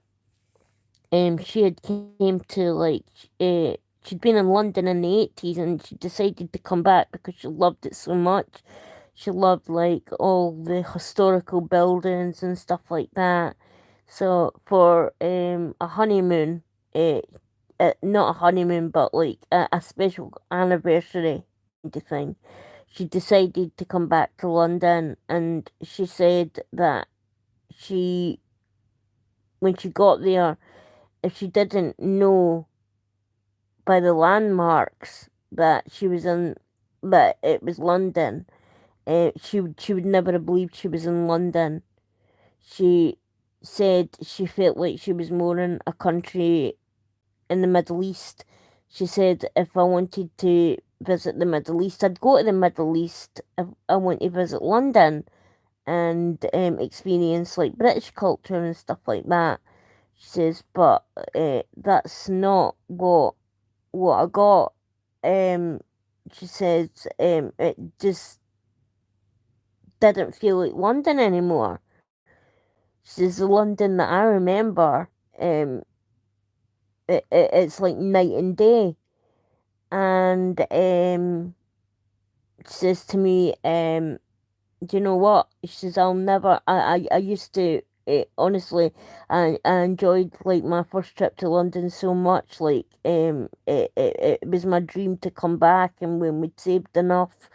she had came to, like, she'd been in London in the 80s, and she decided to come back because she loved it so much. She loved, like, all the historical buildings and stuff like that. So for a honeymoon, not a honeymoon, but like a special anniversary kind of thing, she decided to come back to London, and she said that when she got there, if she didn't know by the landmarks that that it was London, she would never have believed she was in London. She said she felt like she was more in a country in the Middle East. She said, if I wanted to visit the Middle East, I'd go to the Middle East. If I want to visit London and experience, like, British culture and stuff like that. She says, but that's not what I got. She says, it just didn't feel like London anymore. She says, the London that I remember, it's like night and day. And she says to me, do you know what? She says, I'll never, I used to, honestly, I enjoyed, like, my first trip to London so much. Like, it was my dream to come back, and when we'd saved enough,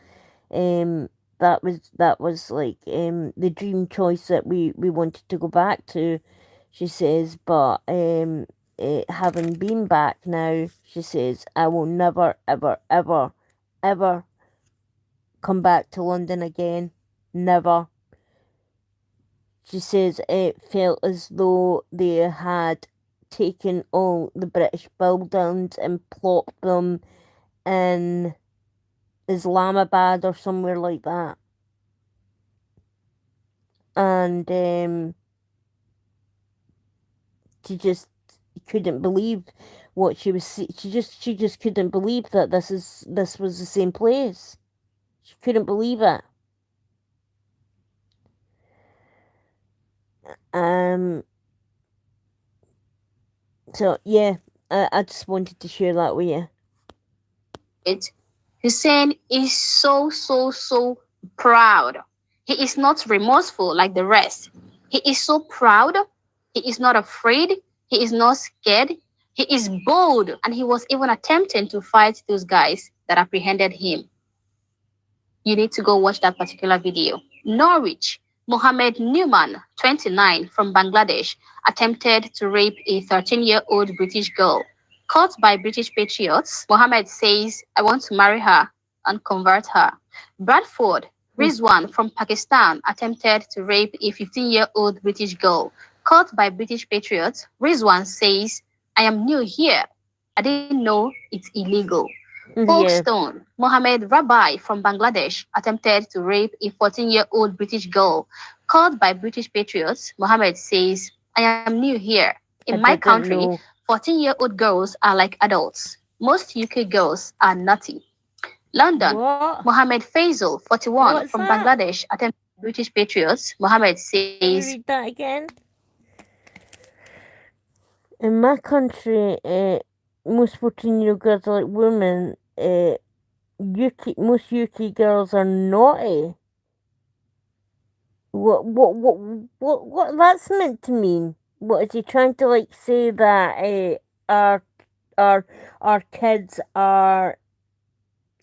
that was like the dream choice that we wanted to go back to. She says, but having been back now, she says, I will never, ever, ever, ever come back to London again. Never. She says it felt as though they had taken all the British buildings and plopped them in Islamabad or somewhere like that. And she just couldn't believe what she was. She just couldn't believe that this was the same place. She couldn't believe it. So yeah, I just wanted to share that with you. Hussein is so proud. He is not remorseful like the rest. He is so proud. He is not afraid. He is not scared. He is bold, and he was even attempting to fight those guys that apprehended him. You need to go watch that particular video. Norwich, Mohammed Newman, 29, from Bangladesh, attempted to rape a 13-year-old British girl, Caught by British patriots, Mohammed says, I want to marry her and convert her. Bradford, Rizwan from Pakistan attempted to rape a 15-year-old British girl. Caught by British patriots, Rizwan says, I am new here. I didn't know it's illegal. Yeah. Folkestone, Mohammed Rabbi from Bangladesh attempted to rape a 14-year-old British girl. Caught by British patriots, Mohammed says, I am new here. In my country, 14-year-old girls are like adults. Most UK girls are naughty. London, What? Mohammed Faisal, 41, What's from that? Bangladesh, attempted British patriots. Mohammed Can you says, read that again? In my country, most 14-year-old girls are like women. Most UK girls are naughty. What that's meant to mean? What is he trying to like say that our kids are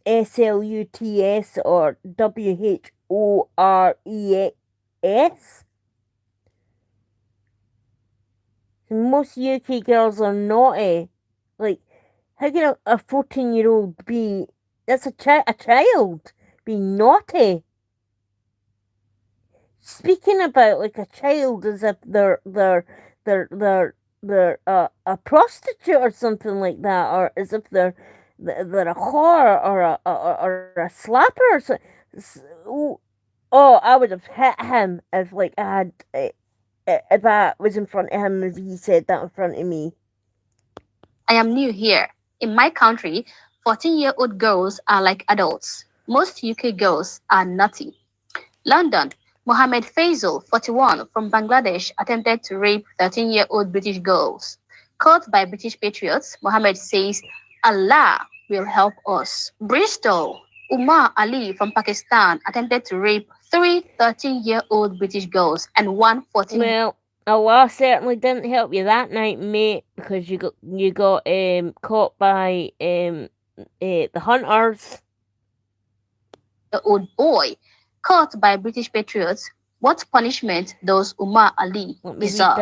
sluts or whores? Most UK girls are naughty. Like, how can a 14-year-old be? That's a child being naughty. Speaking about like a child as if they're a prostitute or something like that, or as if they're a whore or a slapper or so. Oh, I would have hit him if like I had if I was in front of him if he said that in front of me. I am new here. In my country, 14-year-old girls are like adults. Most UK girls are naughty. London, Mohammed Faisal, 41, from Bangladesh, attempted to rape 13-year-old British girls. Caught by British patriots, Mohammed says, Allah will help us. Bristol, Umar Ali from Pakistan attempted to rape 3 13-year-old British girls and 1 14. Well, Allah certainly didn't help you that night, mate, because you got caught by the hunters. The old boy caught by British patriots. What punishment does Umar Ali deserve?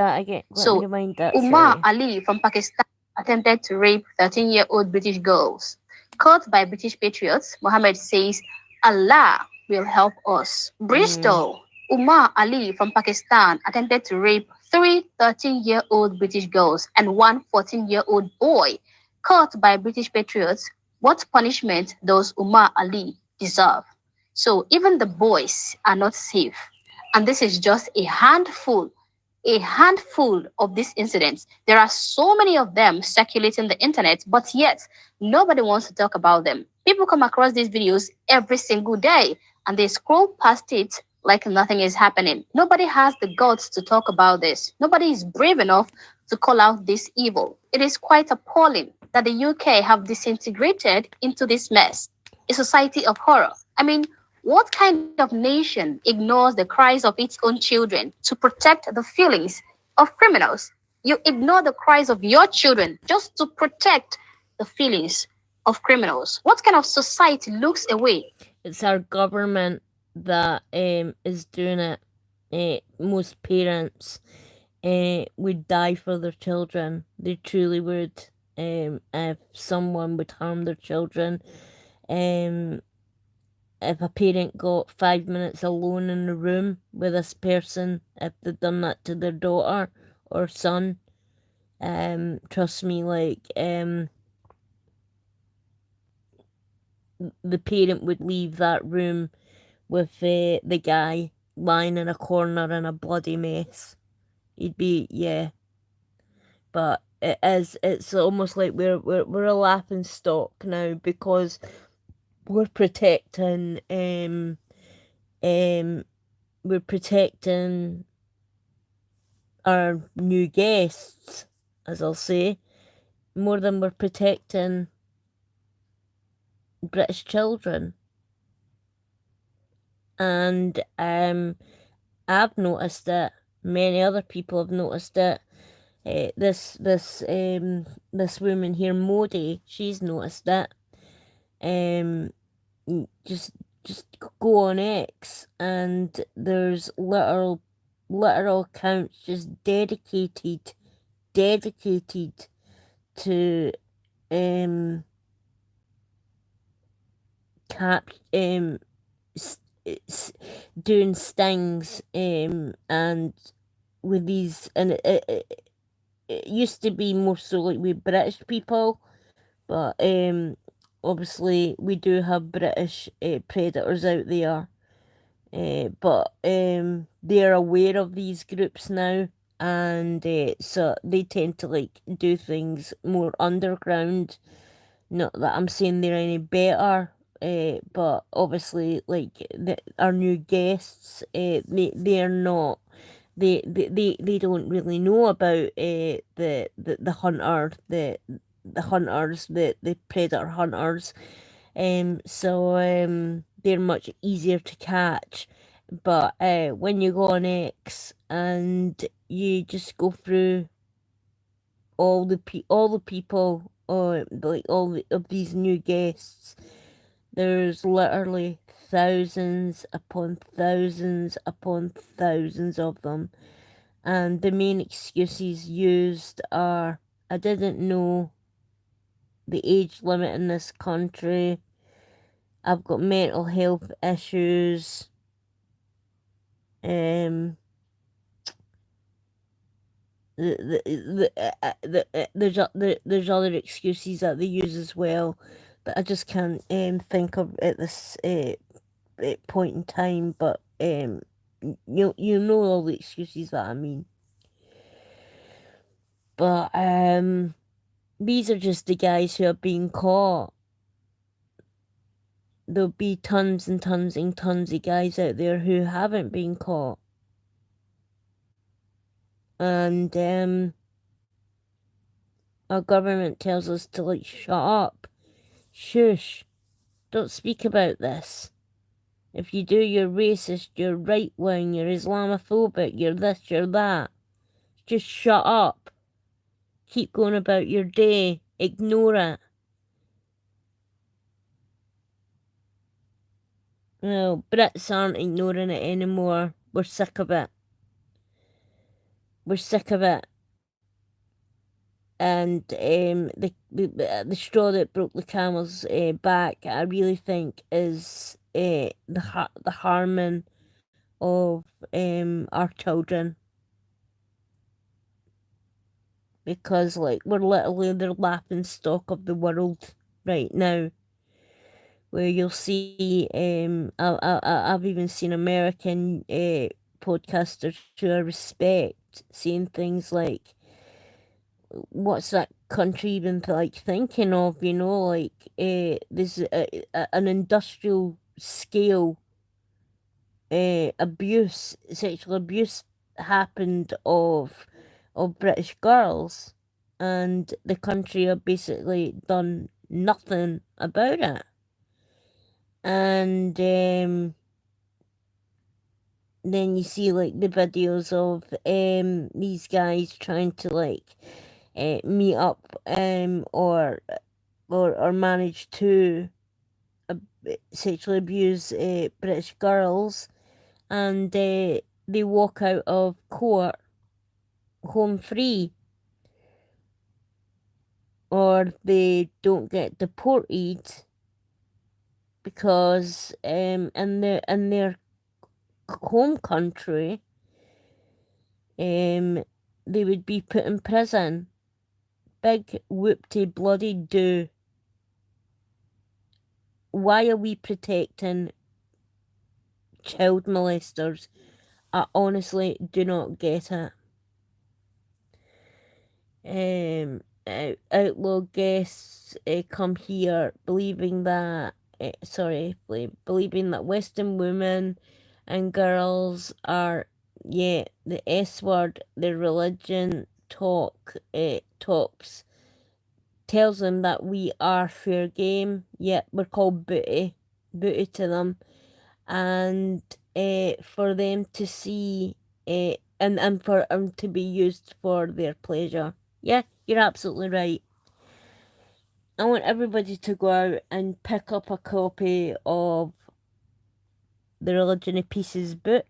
So, Umar Ali from Pakistan attempted to rape 13-year-old British girls. Caught by British patriots, Mohammed says, Allah will help us. Bristol, Umar Ali from Pakistan attempted to rape 3 13-year-old British girls and 1 14-year-old boy. Caught by British patriots, what punishment does Umar Ali deserve? So even the boys are not safe. And this is just a handful of these incidents. There are so many of them circulating the internet, but yet nobody wants to talk about them. People come across these videos every single day and they scroll past it like nothing is happening. Nobody has the guts to talk about this. Nobody is brave enough to call out this evil. It is quite appalling that the UK have disintegrated into this mess, a society of horror. I mean, what kind of nation ignores the cries of its own children to protect the feelings of criminals? You ignore the cries of your children just to protect the feelings of criminals. What kind of society looks away? It's our government that is doing it. Most parents would die for their children. They truly would. If someone would harm their children. If a parent got 5 minutes alone in the room with this person, if they'd done that to their daughter or son, trust me, like, the parent would leave that room with the guy lying in a corner in a bloody mess. He'd be, yeah. But it's almost like we're a laughing stock now because we're protecting our new guests, as I'll say, more than we're protecting British children. And I've noticed it. Many other people have noticed it. This woman here, Modi, she's noticed it. Just go on X and there's literal accounts just dedicated to doing stings and with these, and it used to be more so like with British people, but obviously we do have British predators out there, but they're aware of these groups now, and so they tend to like do things more underground. Not that I'm saying they're any better, but obviously, like our new guests, they're not. They don't really know about the hunter, the hunters, the predator hunters. So they're much easier to catch. But when you go on X and you just go through all the people, like of these new guests, there's literally thousands upon thousands upon thousands of them, and the main excuses used are, I didn't know the age limit in this country, I've got mental health issues, there's other excuses that they use as well that I just can't think of at this point in time. But you know all the excuses that I mean. But these are just the guys who are being caught. There'll be tons and tons and tons of guys out there who haven't been caught. And our government tells us to like shut up, shush, don't speak about this. If you do, you're racist, you're right wing, you're Islamophobic, you're this, you're that. Just shut up. Keep going about your day. Ignore it. No, Brits aren't ignoring it anymore. We're sick of it. We're sick of it. And the straw that broke the camel's back, I really think, is the harming of our children, because like we're literally the laughing stock of the world right now. Where you'll see, I've even seen American podcasters who I respect saying things like, what's that country even like thinking of, you know, like there's an industrial scale abuse, sexual abuse happened of British girls, and the country have basically done nothing about it. And then you see like the videos of these guys trying to like meet up or manage to sexually abuse British girls, and they walk out of court home free, or they don't get deported because in their home country they would be put in prison. Big whoop-de bloody do. Why are we protecting child molesters? I honestly do not get it. Outlaw guests come here believing that believing that Western women and girls are the S word. Their religion talks tells them that we are fair game, yet we're called booty to them, and for them to see and for them to be used for their pleasure. Yeah, you're absolutely right. I want everybody to go out and pick up a copy of The Religion of Peace's book.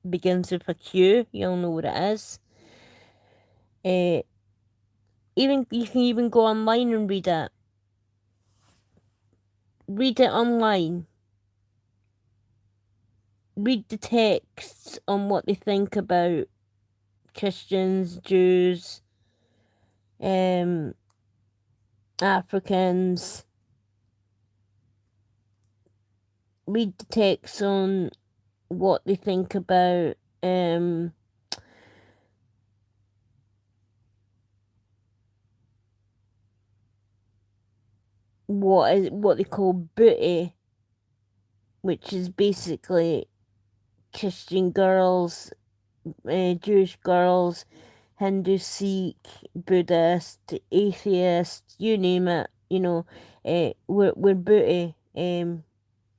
Begins with a Q. You'll know what it is. you can even go online and read it. Read it online. Read the texts on what they think about Christians, Jews, Africans. Read the texts on what they think about what they call booty, which is basically Christian girls, Jewish girls, Hindu, Sikh, Buddhist, atheist, you name it. You know, we're booty,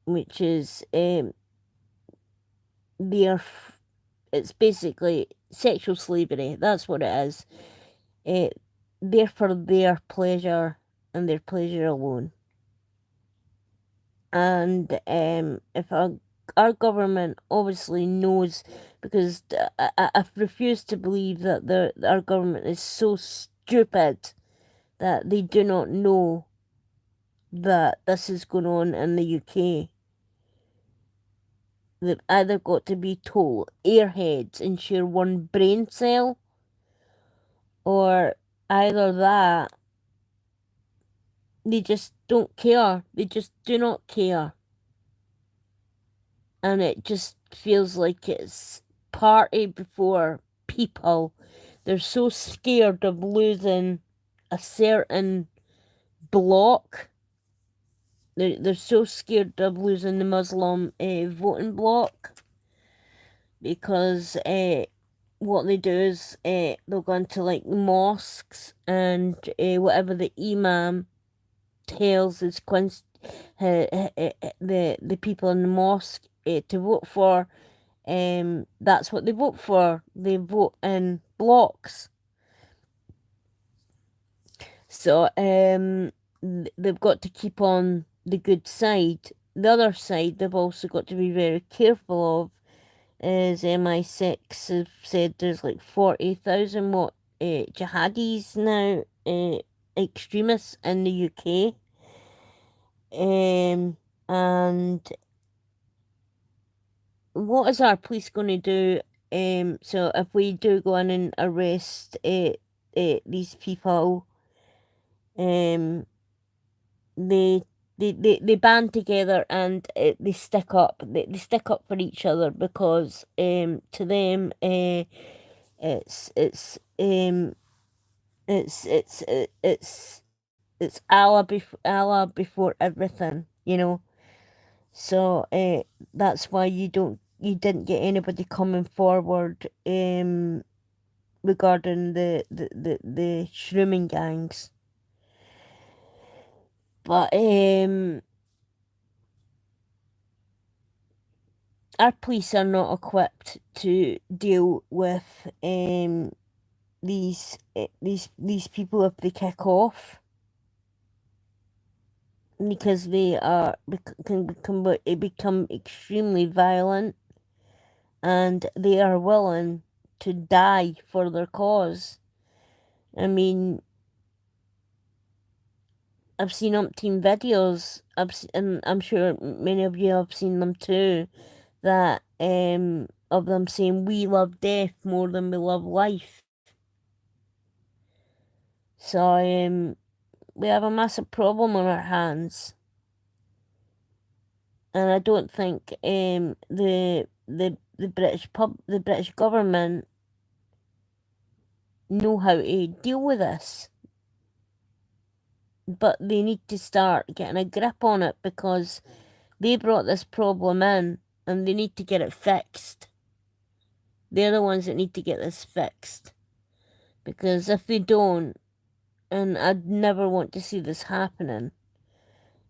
which is it's basically sexual slavery. That's what it is. They're for their pleasure and their pleasure alone. And if our government obviously knows, because I've refused to believe that our government is so stupid that they do not know that this is going on in the UK. They've either got to be total airheads and share one brain cell, or either that they just don't care. They just do not care. And it just feels like it's party before people. They're so scared of losing a certain block. They're so scared of losing the Muslim voting block, because what they do is they'll go into like mosques, and whatever the imam tells his the people in the mosque to vote for, that's what they vote for. They vote in blocks. So they've got to keep on the good side. The other side they've also got to be very careful of is MI6 have said there's like 40,000 jihadis now, extremists in the UK. And what is our police going to do? So if we do go in and arrest these people, they band together and they stick up. They stick up for each other, because to them it's Allah before everything, you know. So that's why you didn't get anybody coming forward regarding the shrooming gangs. But our police are not equipped to deal with these people if they kick off, because they can become extremely violent, and they are willing to die for their cause. I mean, I've seen umpteen videos, and I'm sure many of you have seen them too, that of them saying we love death more than we love life. So we have a massive problem on our hands, and I don't think the British government know how to deal with this. But they need to start getting a grip on it, because they brought this problem in and they need to get it fixed. They're the ones that need to get this fixed, because if they don't, and I'd never want to see this happening,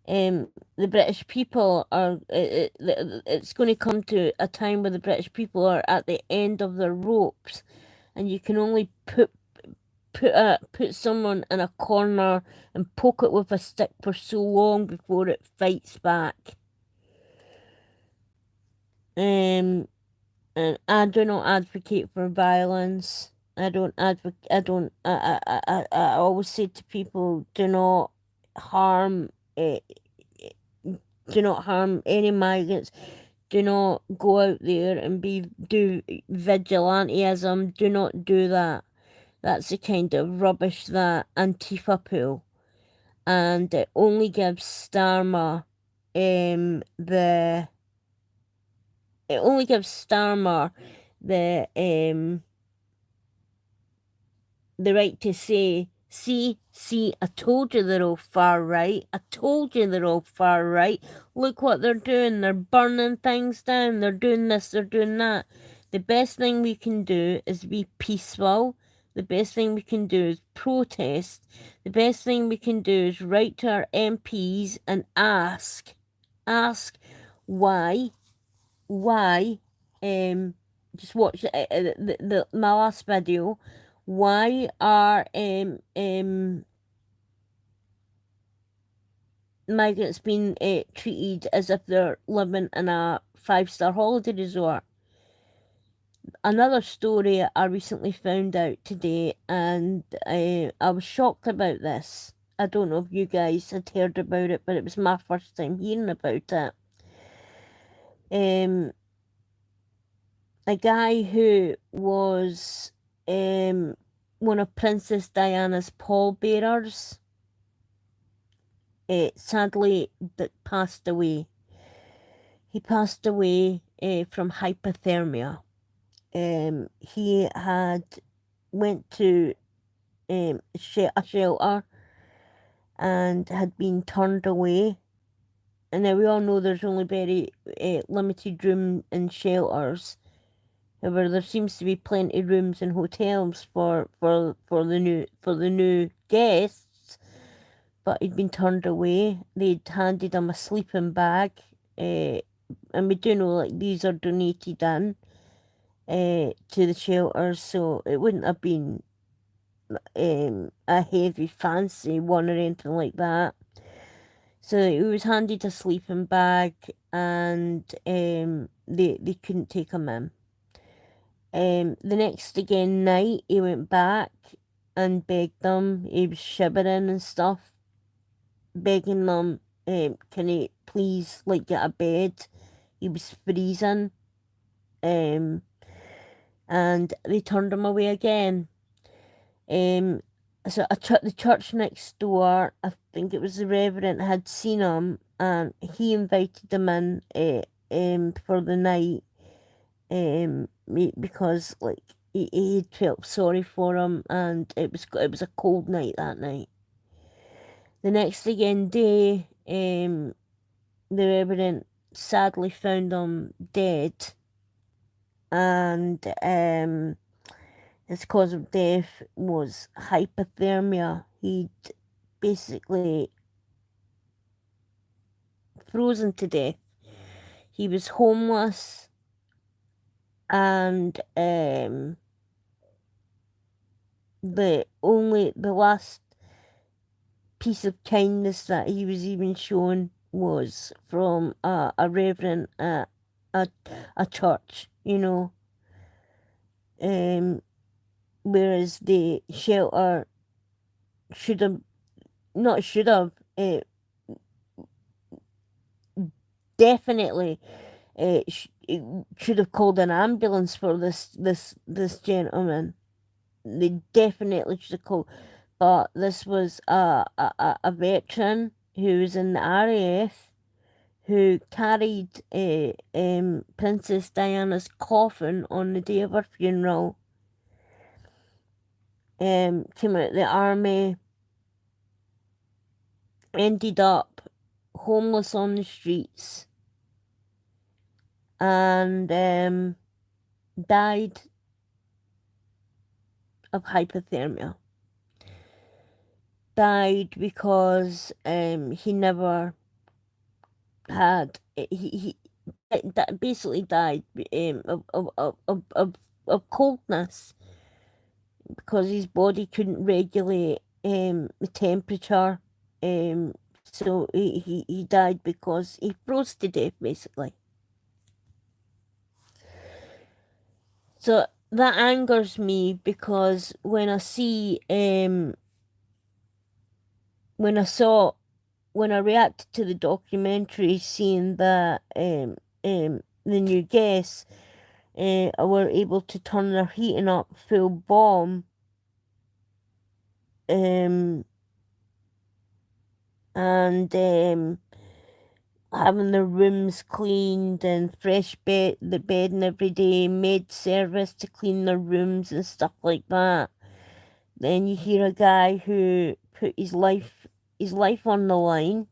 the British people are, it's going to come to a time where the British people are at the end of their ropes, and you can only put someone in a corner and poke it with a stick for so long before it fights back. And I do not advocate for violence. I don't advocate. I always say to people, do not harm. Do not harm any migrants. Do not go out there and do vigilanteism. Do not do that. That's the kind of rubbish that Antifa pull, and it only gives Starmer the the right to say, see, I told you they're all far right. I told you they're all far right. Look what they're doing. They're burning things down. They're doing this, they're doing that. The best thing we can do is be peaceful. The best thing we can do is protest. The best thing we can do is write to our MPs and ask why, just watch my last video. Why are migrants being treated as if they're living in a 5-star holiday resort? Another story I recently found out today, and I was shocked about this. I don't know if you guys had heard about it, but it was my first time hearing about it. A guy who was one of Princess Diana's pallbearers sadly passed away. He passed away from hypothermia. He had went to a shelter and had been turned away. And now we all know there's only very limited room in shelters. However, there seems to be plenty of rooms in hotels for the new guests. But he'd been turned away. They'd handed him a sleeping bag, and we do know like these are donated in to the shelters, so it wouldn't have been a heavy fancy one or anything like that. So he was handed a sleeping bag, and they couldn't take him in. The next again night he went back and begged them. He was shivering and stuff, begging them, can he please like get a bed? He was freezing. And they turned him away again. So the church next door, I think it was the Reverend, had seen him, and he invited him in for the night, because like he felt sorry for him, and it was a cold night that night. The next again day, the Reverend sadly found him dead, and his cause of death was hypothermia. He'd basically frozen to death. He was homeless, and the last piece of kindness that he was even shown was from a reverend at a church, you know. Whereas the shelter definitely should have called an ambulance for this gentleman. They definitely should have called, but this was a veteran who was in the RAF, who carried Princess Diana's coffin on the day of her funeral. Came out of the army, ended up homeless on the streets, and died of hypothermia. Died because he never had he basically died of coldness, because his body couldn't regulate the temperature. So he died because he froze to death, basically. So that angers me, because when I see when I reacted to the documentary, seeing that the new guests were able to turn their heating up full bomb, and having their rooms cleaned and fresh the bedding every day, maid service to clean their rooms and stuff like that. Then you hear a guy who put his life on the line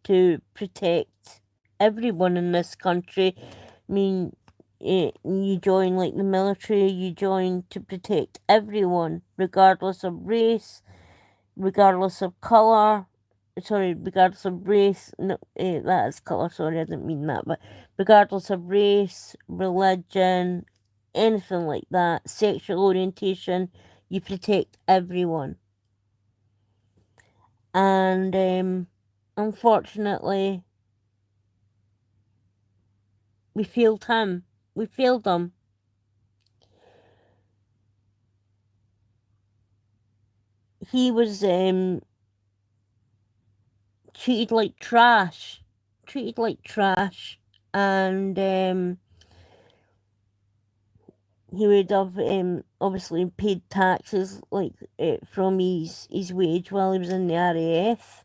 to protect everyone in this country. I mean, you join like the military, you join to protect everyone, regardless of race, regardless of colour. Sorry, regardless of race. No, that is colour. Sorry, I didn't mean that. But regardless of race, religion, anything like that, sexual orientation, you protect everyone. And unfortunately, we failed him. We failed him. He was treated like trash. And he would have obviously paid taxes like from his wage while he was in the RAF.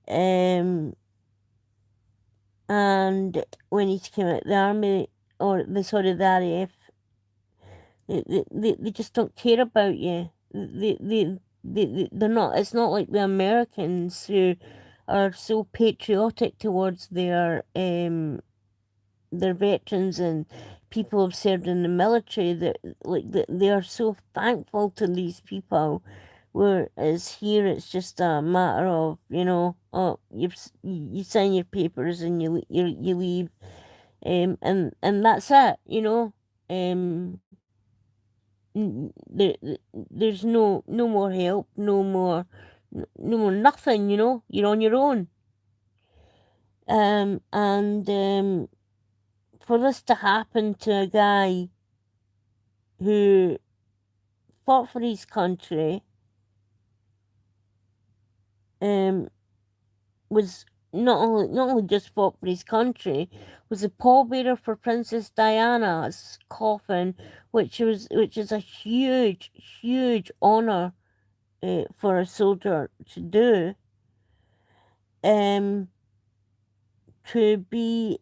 And when he came out of the army, or the RAF, they just don't care about you. They're not. It's not like the Americans who are so patriotic towards their veterans and people who've served in the military. That they are so thankful to these people. Whereas here, it's just a matter of, oh, you sign your papers and you leave, and that's it. There's no more help, no more nothing. You're on your own. And for this to happen to a guy who fought for his country, was not only just fought for his country, was the pallbearer for Princess Diana's coffin, which is a huge honor for a soldier to do. To be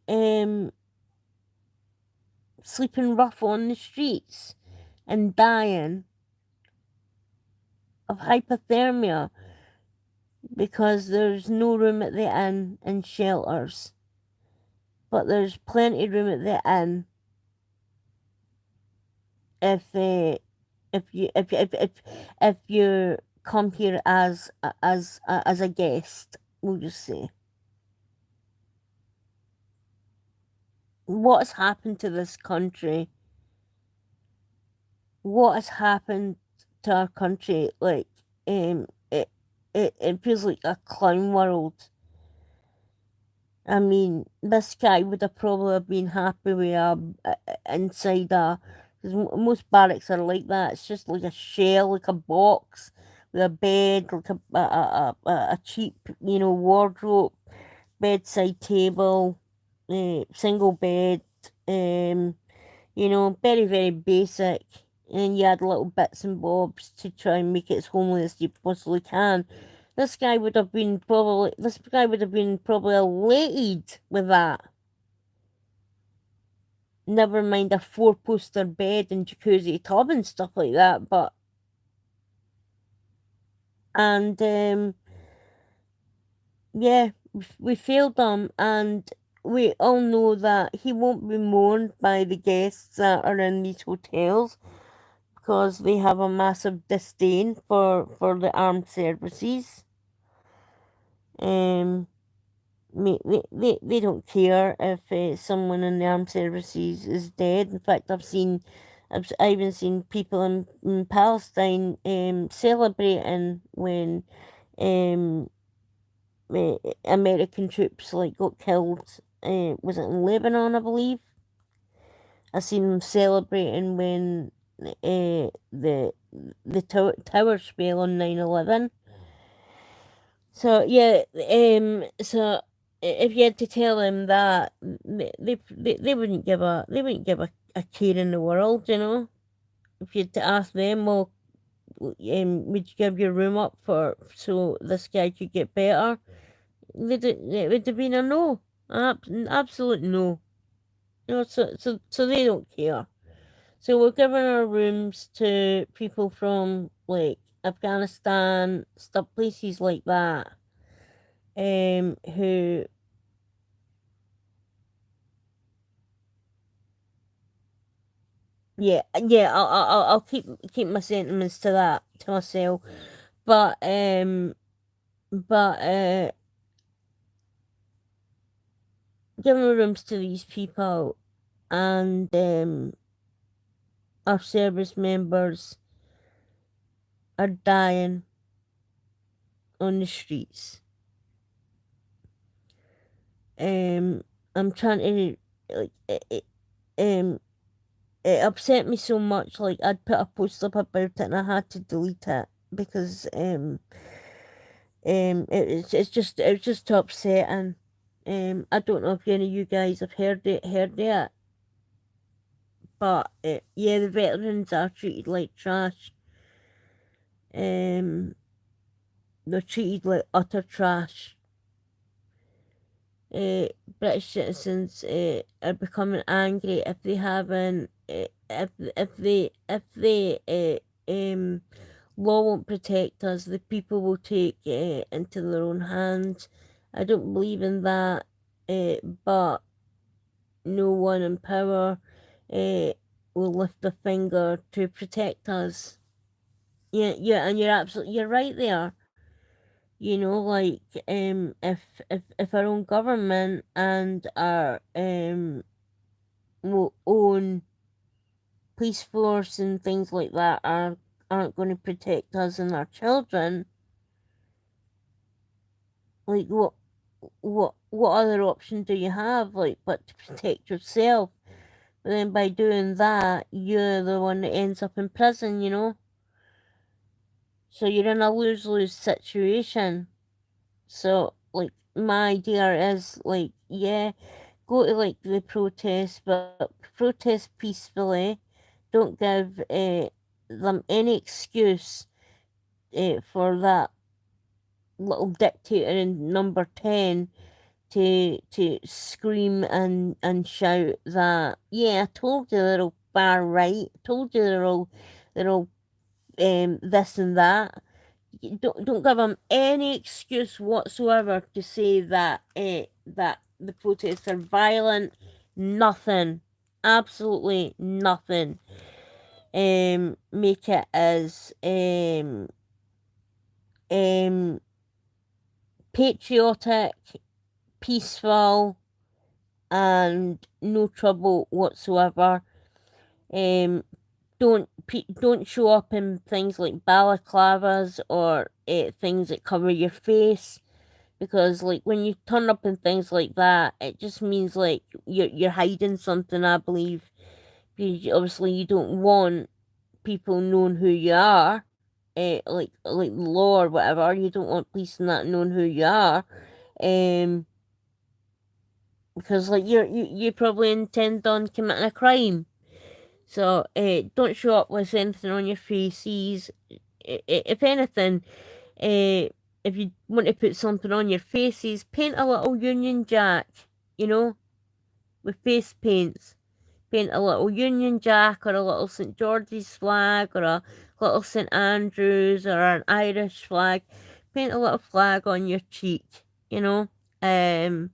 sleeping rough on the streets and dying of hypothermia because there's no room at the inn and shelters, but there's plenty of room at the inn if you come here as a guest, we'll just say. What has happened to this country? What has happened to our country? Like, it feels like a clown world. I mean, this guy would have probably been happy with inside because most barracks are like that. It's just like a shell, like a box with a bed, like a cheap, wardrobe, bedside table, single bed, very, very basic. And you add little bits and bobs to try and make it as homely as you possibly can. This guy would have been probably elated with that. Never mind a 4-poster bed and jacuzzi tub and stuff like that, but yeah, we failed him, and we all know that he won't be mourned by the guests that are in these hotels because they have a massive disdain for the armed services. They don't care if someone in the armed services is dead. In fact, I've even seen people in Palestine celebrating when American troops got killed. Was it in Lebanon, I believe? I seen them celebrating when the towers fell on 9/11. So yeah, so if you had to tell them that, they wouldn't give a care in the world, you know. If you had to ask them, well, would you give your room up so this guy could get better? It would have been a no, absolute no. You know, so they don't care. So we're giving our rooms to people from like Afghanistan, stuff, places like that, who yeah, I'll keep my sentiments to that to myself, but giving rooms to these people, and our service members are dying on the streets. I'm trying to like it upset me so much. Like I'd put a post up about it and I had to delete it because it's just too upsetting. I don't know if any of you guys have heard it, but yeah, the veterans are treated like trash. They're treated like utter trash. British citizens are becoming angry if they haven't if they law won't protect us. The people will take into their own hands. I don't believe in that, but no one in power will lift a finger to protect us. Yeah, and you're right there. You know, like if our own government and our own police force and things like that aren't going to protect us and our children, like what other option do you have, like, but to protect yourself? But then by doing that, you're the one that ends up in prison, you know. So you're in a lose-lose situation. So like my idea is like, yeah, go to like the protest, but protest peacefully. Don't give them any excuse for that little dictator in number 10 to scream and shout that, yeah, I told you they're all far right, I told you they're all this and that. Don't give them any excuse whatsoever to say that that the protests are violent. Nothing, absolutely nothing. Make it as patriotic, peaceful, and no trouble whatsoever. Don't show up in things like balaclavas or things that cover your face, because like when you turn up in things like that, it just means like you're hiding something, I believe. Because obviously you don't want people knowing who you are, like law or whatever. You don't want police and that knowing who you are, because like you probably intend on committing a crime. So don't show up with anything on your faces. If anything, if you want to put something on your faces, paint a little Union Jack, you know, with face paints. Paint a little Union Jack or a little St. George's flag or a little St. Andrew's or an Irish flag. Paint a little flag on your cheek, you know. And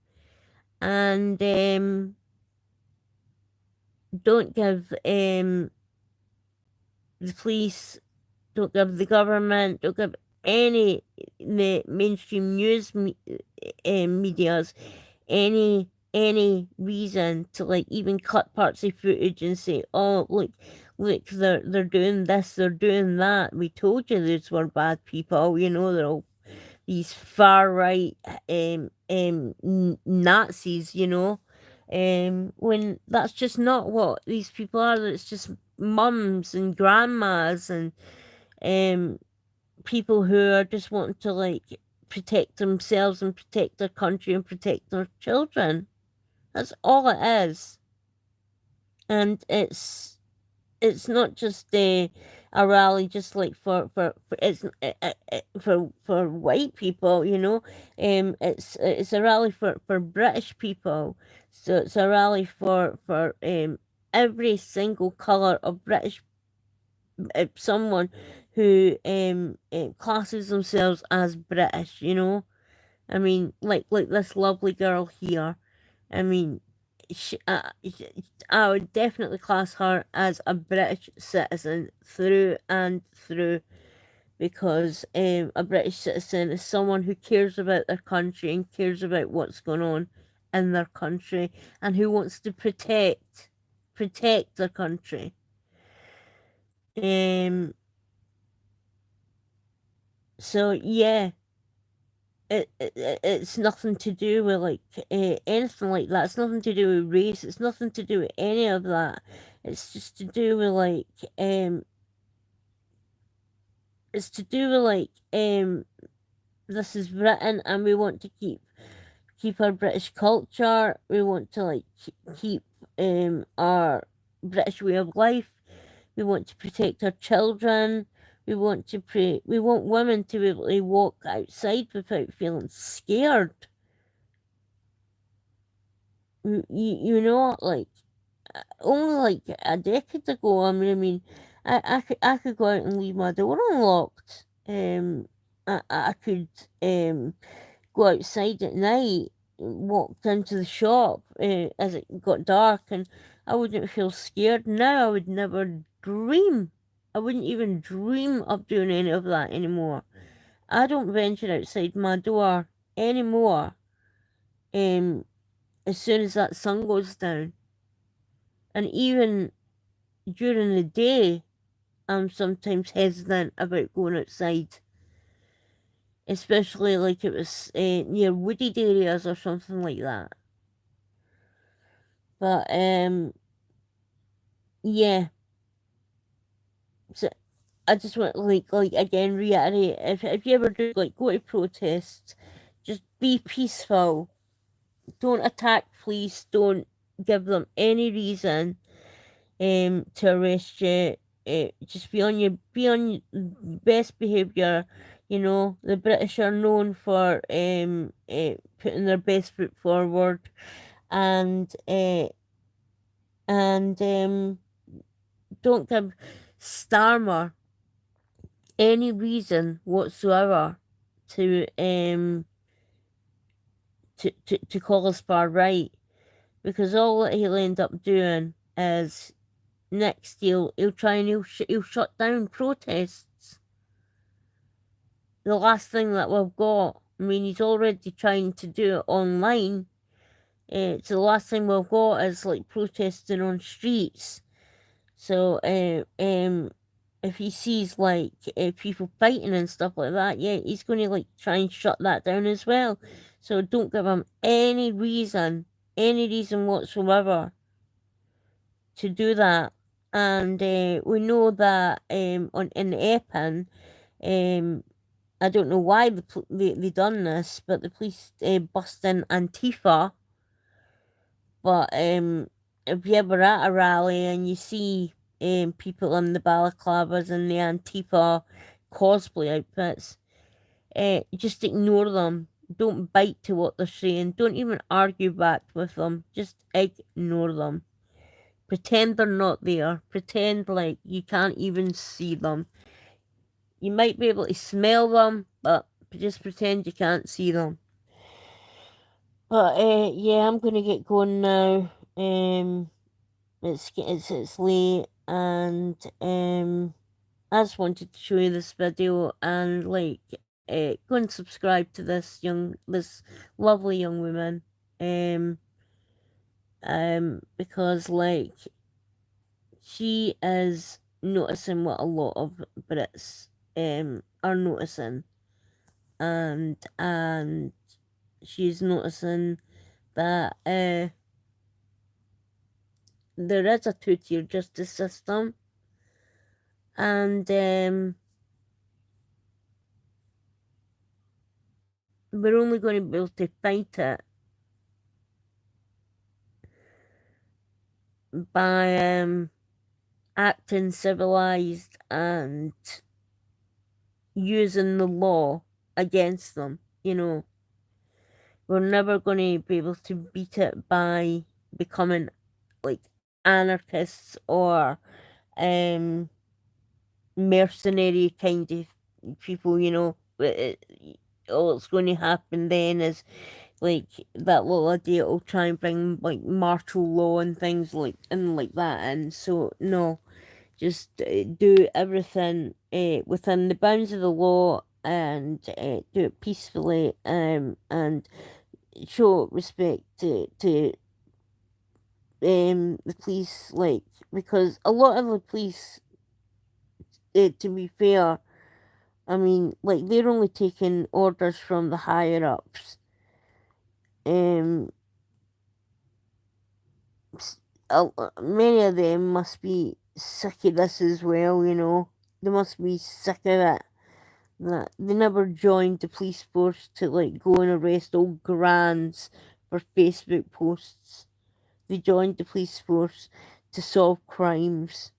don't give the police, don't give the government, don't give any the mainstream news medias any reason to like even cut parts of footage and say, oh look they're doing this, they're doing that. We told you these were bad people, you know, they're all these far right Nazis, you know. when that's just not what these people are. It's just mums and grandmas and people who are just wanting to like protect themselves and protect their country and protect their children. That's all it is. And it's not just a rally just like for for white people, you know. It's a rally for British people. So it's a rally for every single color of British someone who classes themselves as British, you know. I mean, like this lovely girl here. I mean, I would definitely class her as a British citizen through and through, because a British citizen is someone who cares about their country and cares about what's going on in their country and who wants to protect their country. So yeah, it's nothing to do with like anything like that. It's nothing to do with race. It's nothing to do with any of that. It's just to do with like it's to do with like this is Britain and we want to keep our British culture. We want to like keep our British way of life. We want to protect our children. We want women to be able to walk outside without feeling scared. You know, like only like a decade ago. I mean, I could go out and leave my door unlocked. I could go outside at night, walk down to the shop as it got dark, and I wouldn't feel scared. Now I would never dream. I wouldn't even dream of doing any of that anymore. I don't venture outside my door anymore. As soon as that sun goes down. And even during the day, I'm sometimes hesitant about going outside. Especially like it was near wooded areas or something like that. But, yeah. So, I just want like again reiterate, if you ever do like go to protests, just be peaceful. Don't attack police, don't give them any reason to arrest you. Just be on your best behaviour. You know, the British are known for putting their best foot forward, and don't give Starmer any reason whatsoever to call us far right, because all that he'll end up doing is next he'll try and he'll shut down protests. The last thing that we've got, I mean, he's already trying to do it online. So the last thing we've got is like protesting on streets. So if he sees like people fighting and stuff like that, yeah, he's going to like try and shut that down as well. So don't give him any reason whatsoever to do that. And we know that in Epping, I don't know why they done this, but the police bust in Antifa. But if you ever at a rally and you see people in the balaclavas and the Antifa cosplay outfits, just ignore them. Don't bite to what they're saying. Don't even argue back with them. Just ignore them. Pretend they're not there. Pretend like you can't even see them. You might be able to smell them, but just pretend you can't see them. But yeah, I'm gonna get going now. It's late, and I just wanted to show you this video and like go and subscribe to this lovely young woman. Because like she is noticing what a lot of Brits are noticing, and she's noticing that there is a two-tier justice system, and we're only going to be able to fight it by acting civilized and using the law against them, you know. We're never going to be able to beat it by becoming like anarchists or mercenary kind of people, you know. All that's going to happen then is like that little idiot will try and bring like martial law and things like that, and so no, just do everything within the bounds of the law, and do it peacefully, and show respect to the police, like, because a lot of the police, to be fair, I mean, like, they're only taking orders from the higher ups. Many of them must be sick of this as well, you know. They must be sick of it. That they never joined the police force to like go and arrest old grands for Facebook posts. They joined the police force to solve crimes,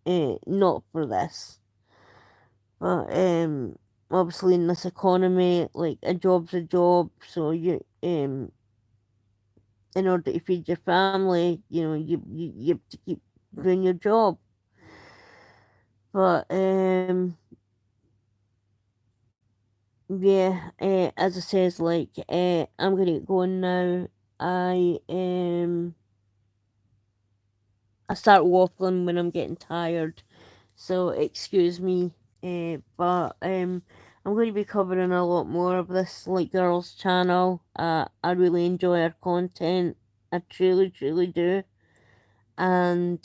not for this. But obviously in this economy, like a job's a job, so you in order to feed your family, you know, you have to keep doing your job. But yeah, as I says, like, I'm gonna get going now. I I start waffling when I'm getting tired, so excuse me. But I'm going to be covering a lot more of this like girls channel. I really enjoy our content. I truly, truly do, and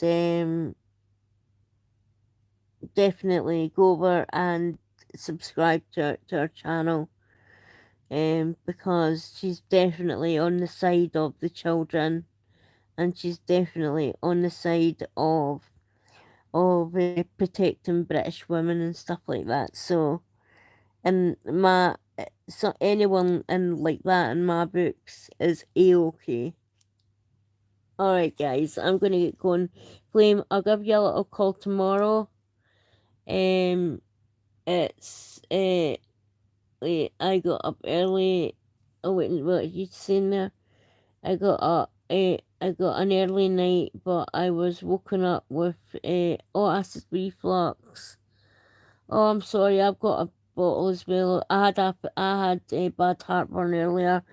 definitely go over and subscribe to our channel. Because she's definitely on the side of the children, and she's definitely on the side of protecting British women and stuff like that. So, and so anyone in like that in my books is a-okay. Alright guys, I'm gonna get going. Flame, I'll give you a little call tomorrow. It's wait, I got up early. Oh wait, what are you saying there? I got up. I got an early night, but I was woken up with acid reflux. Oh, I'm sorry. I've got a bottle as well. I had a bad heartburn earlier,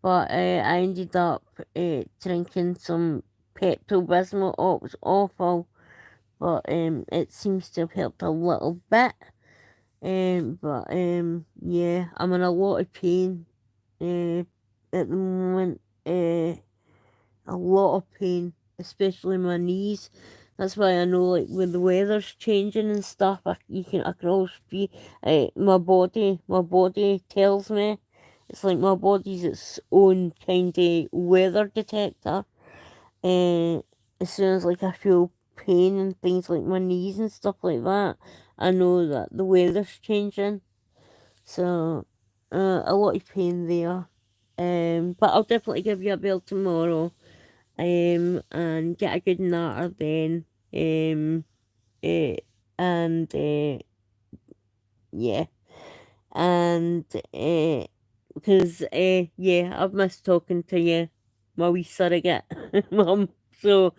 but I ended up drinking some Pepto Bismol. Oh, it was awful, but it seems to have helped a little bit. But yeah, I'm in a lot of pain at the moment. A lot of pain, especially my knees. That's why I know, like, when the weather's changing and stuff, I can always feel my body tells me. It's like my body's its own kind of weather detector. As soon as like I feel pain and things like my knees and stuff like that, I know that the weather's changing. So a lot of pain there. But I'll definitely give you a bell tomorrow. And get a good natter then. And yeah, and because yeah, I've missed talking to you, my wee surrogate mum. So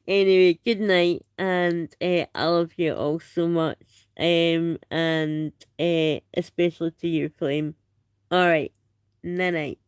anyway, good night, and I love you all so much. And especially to you, Flame. All right, night night.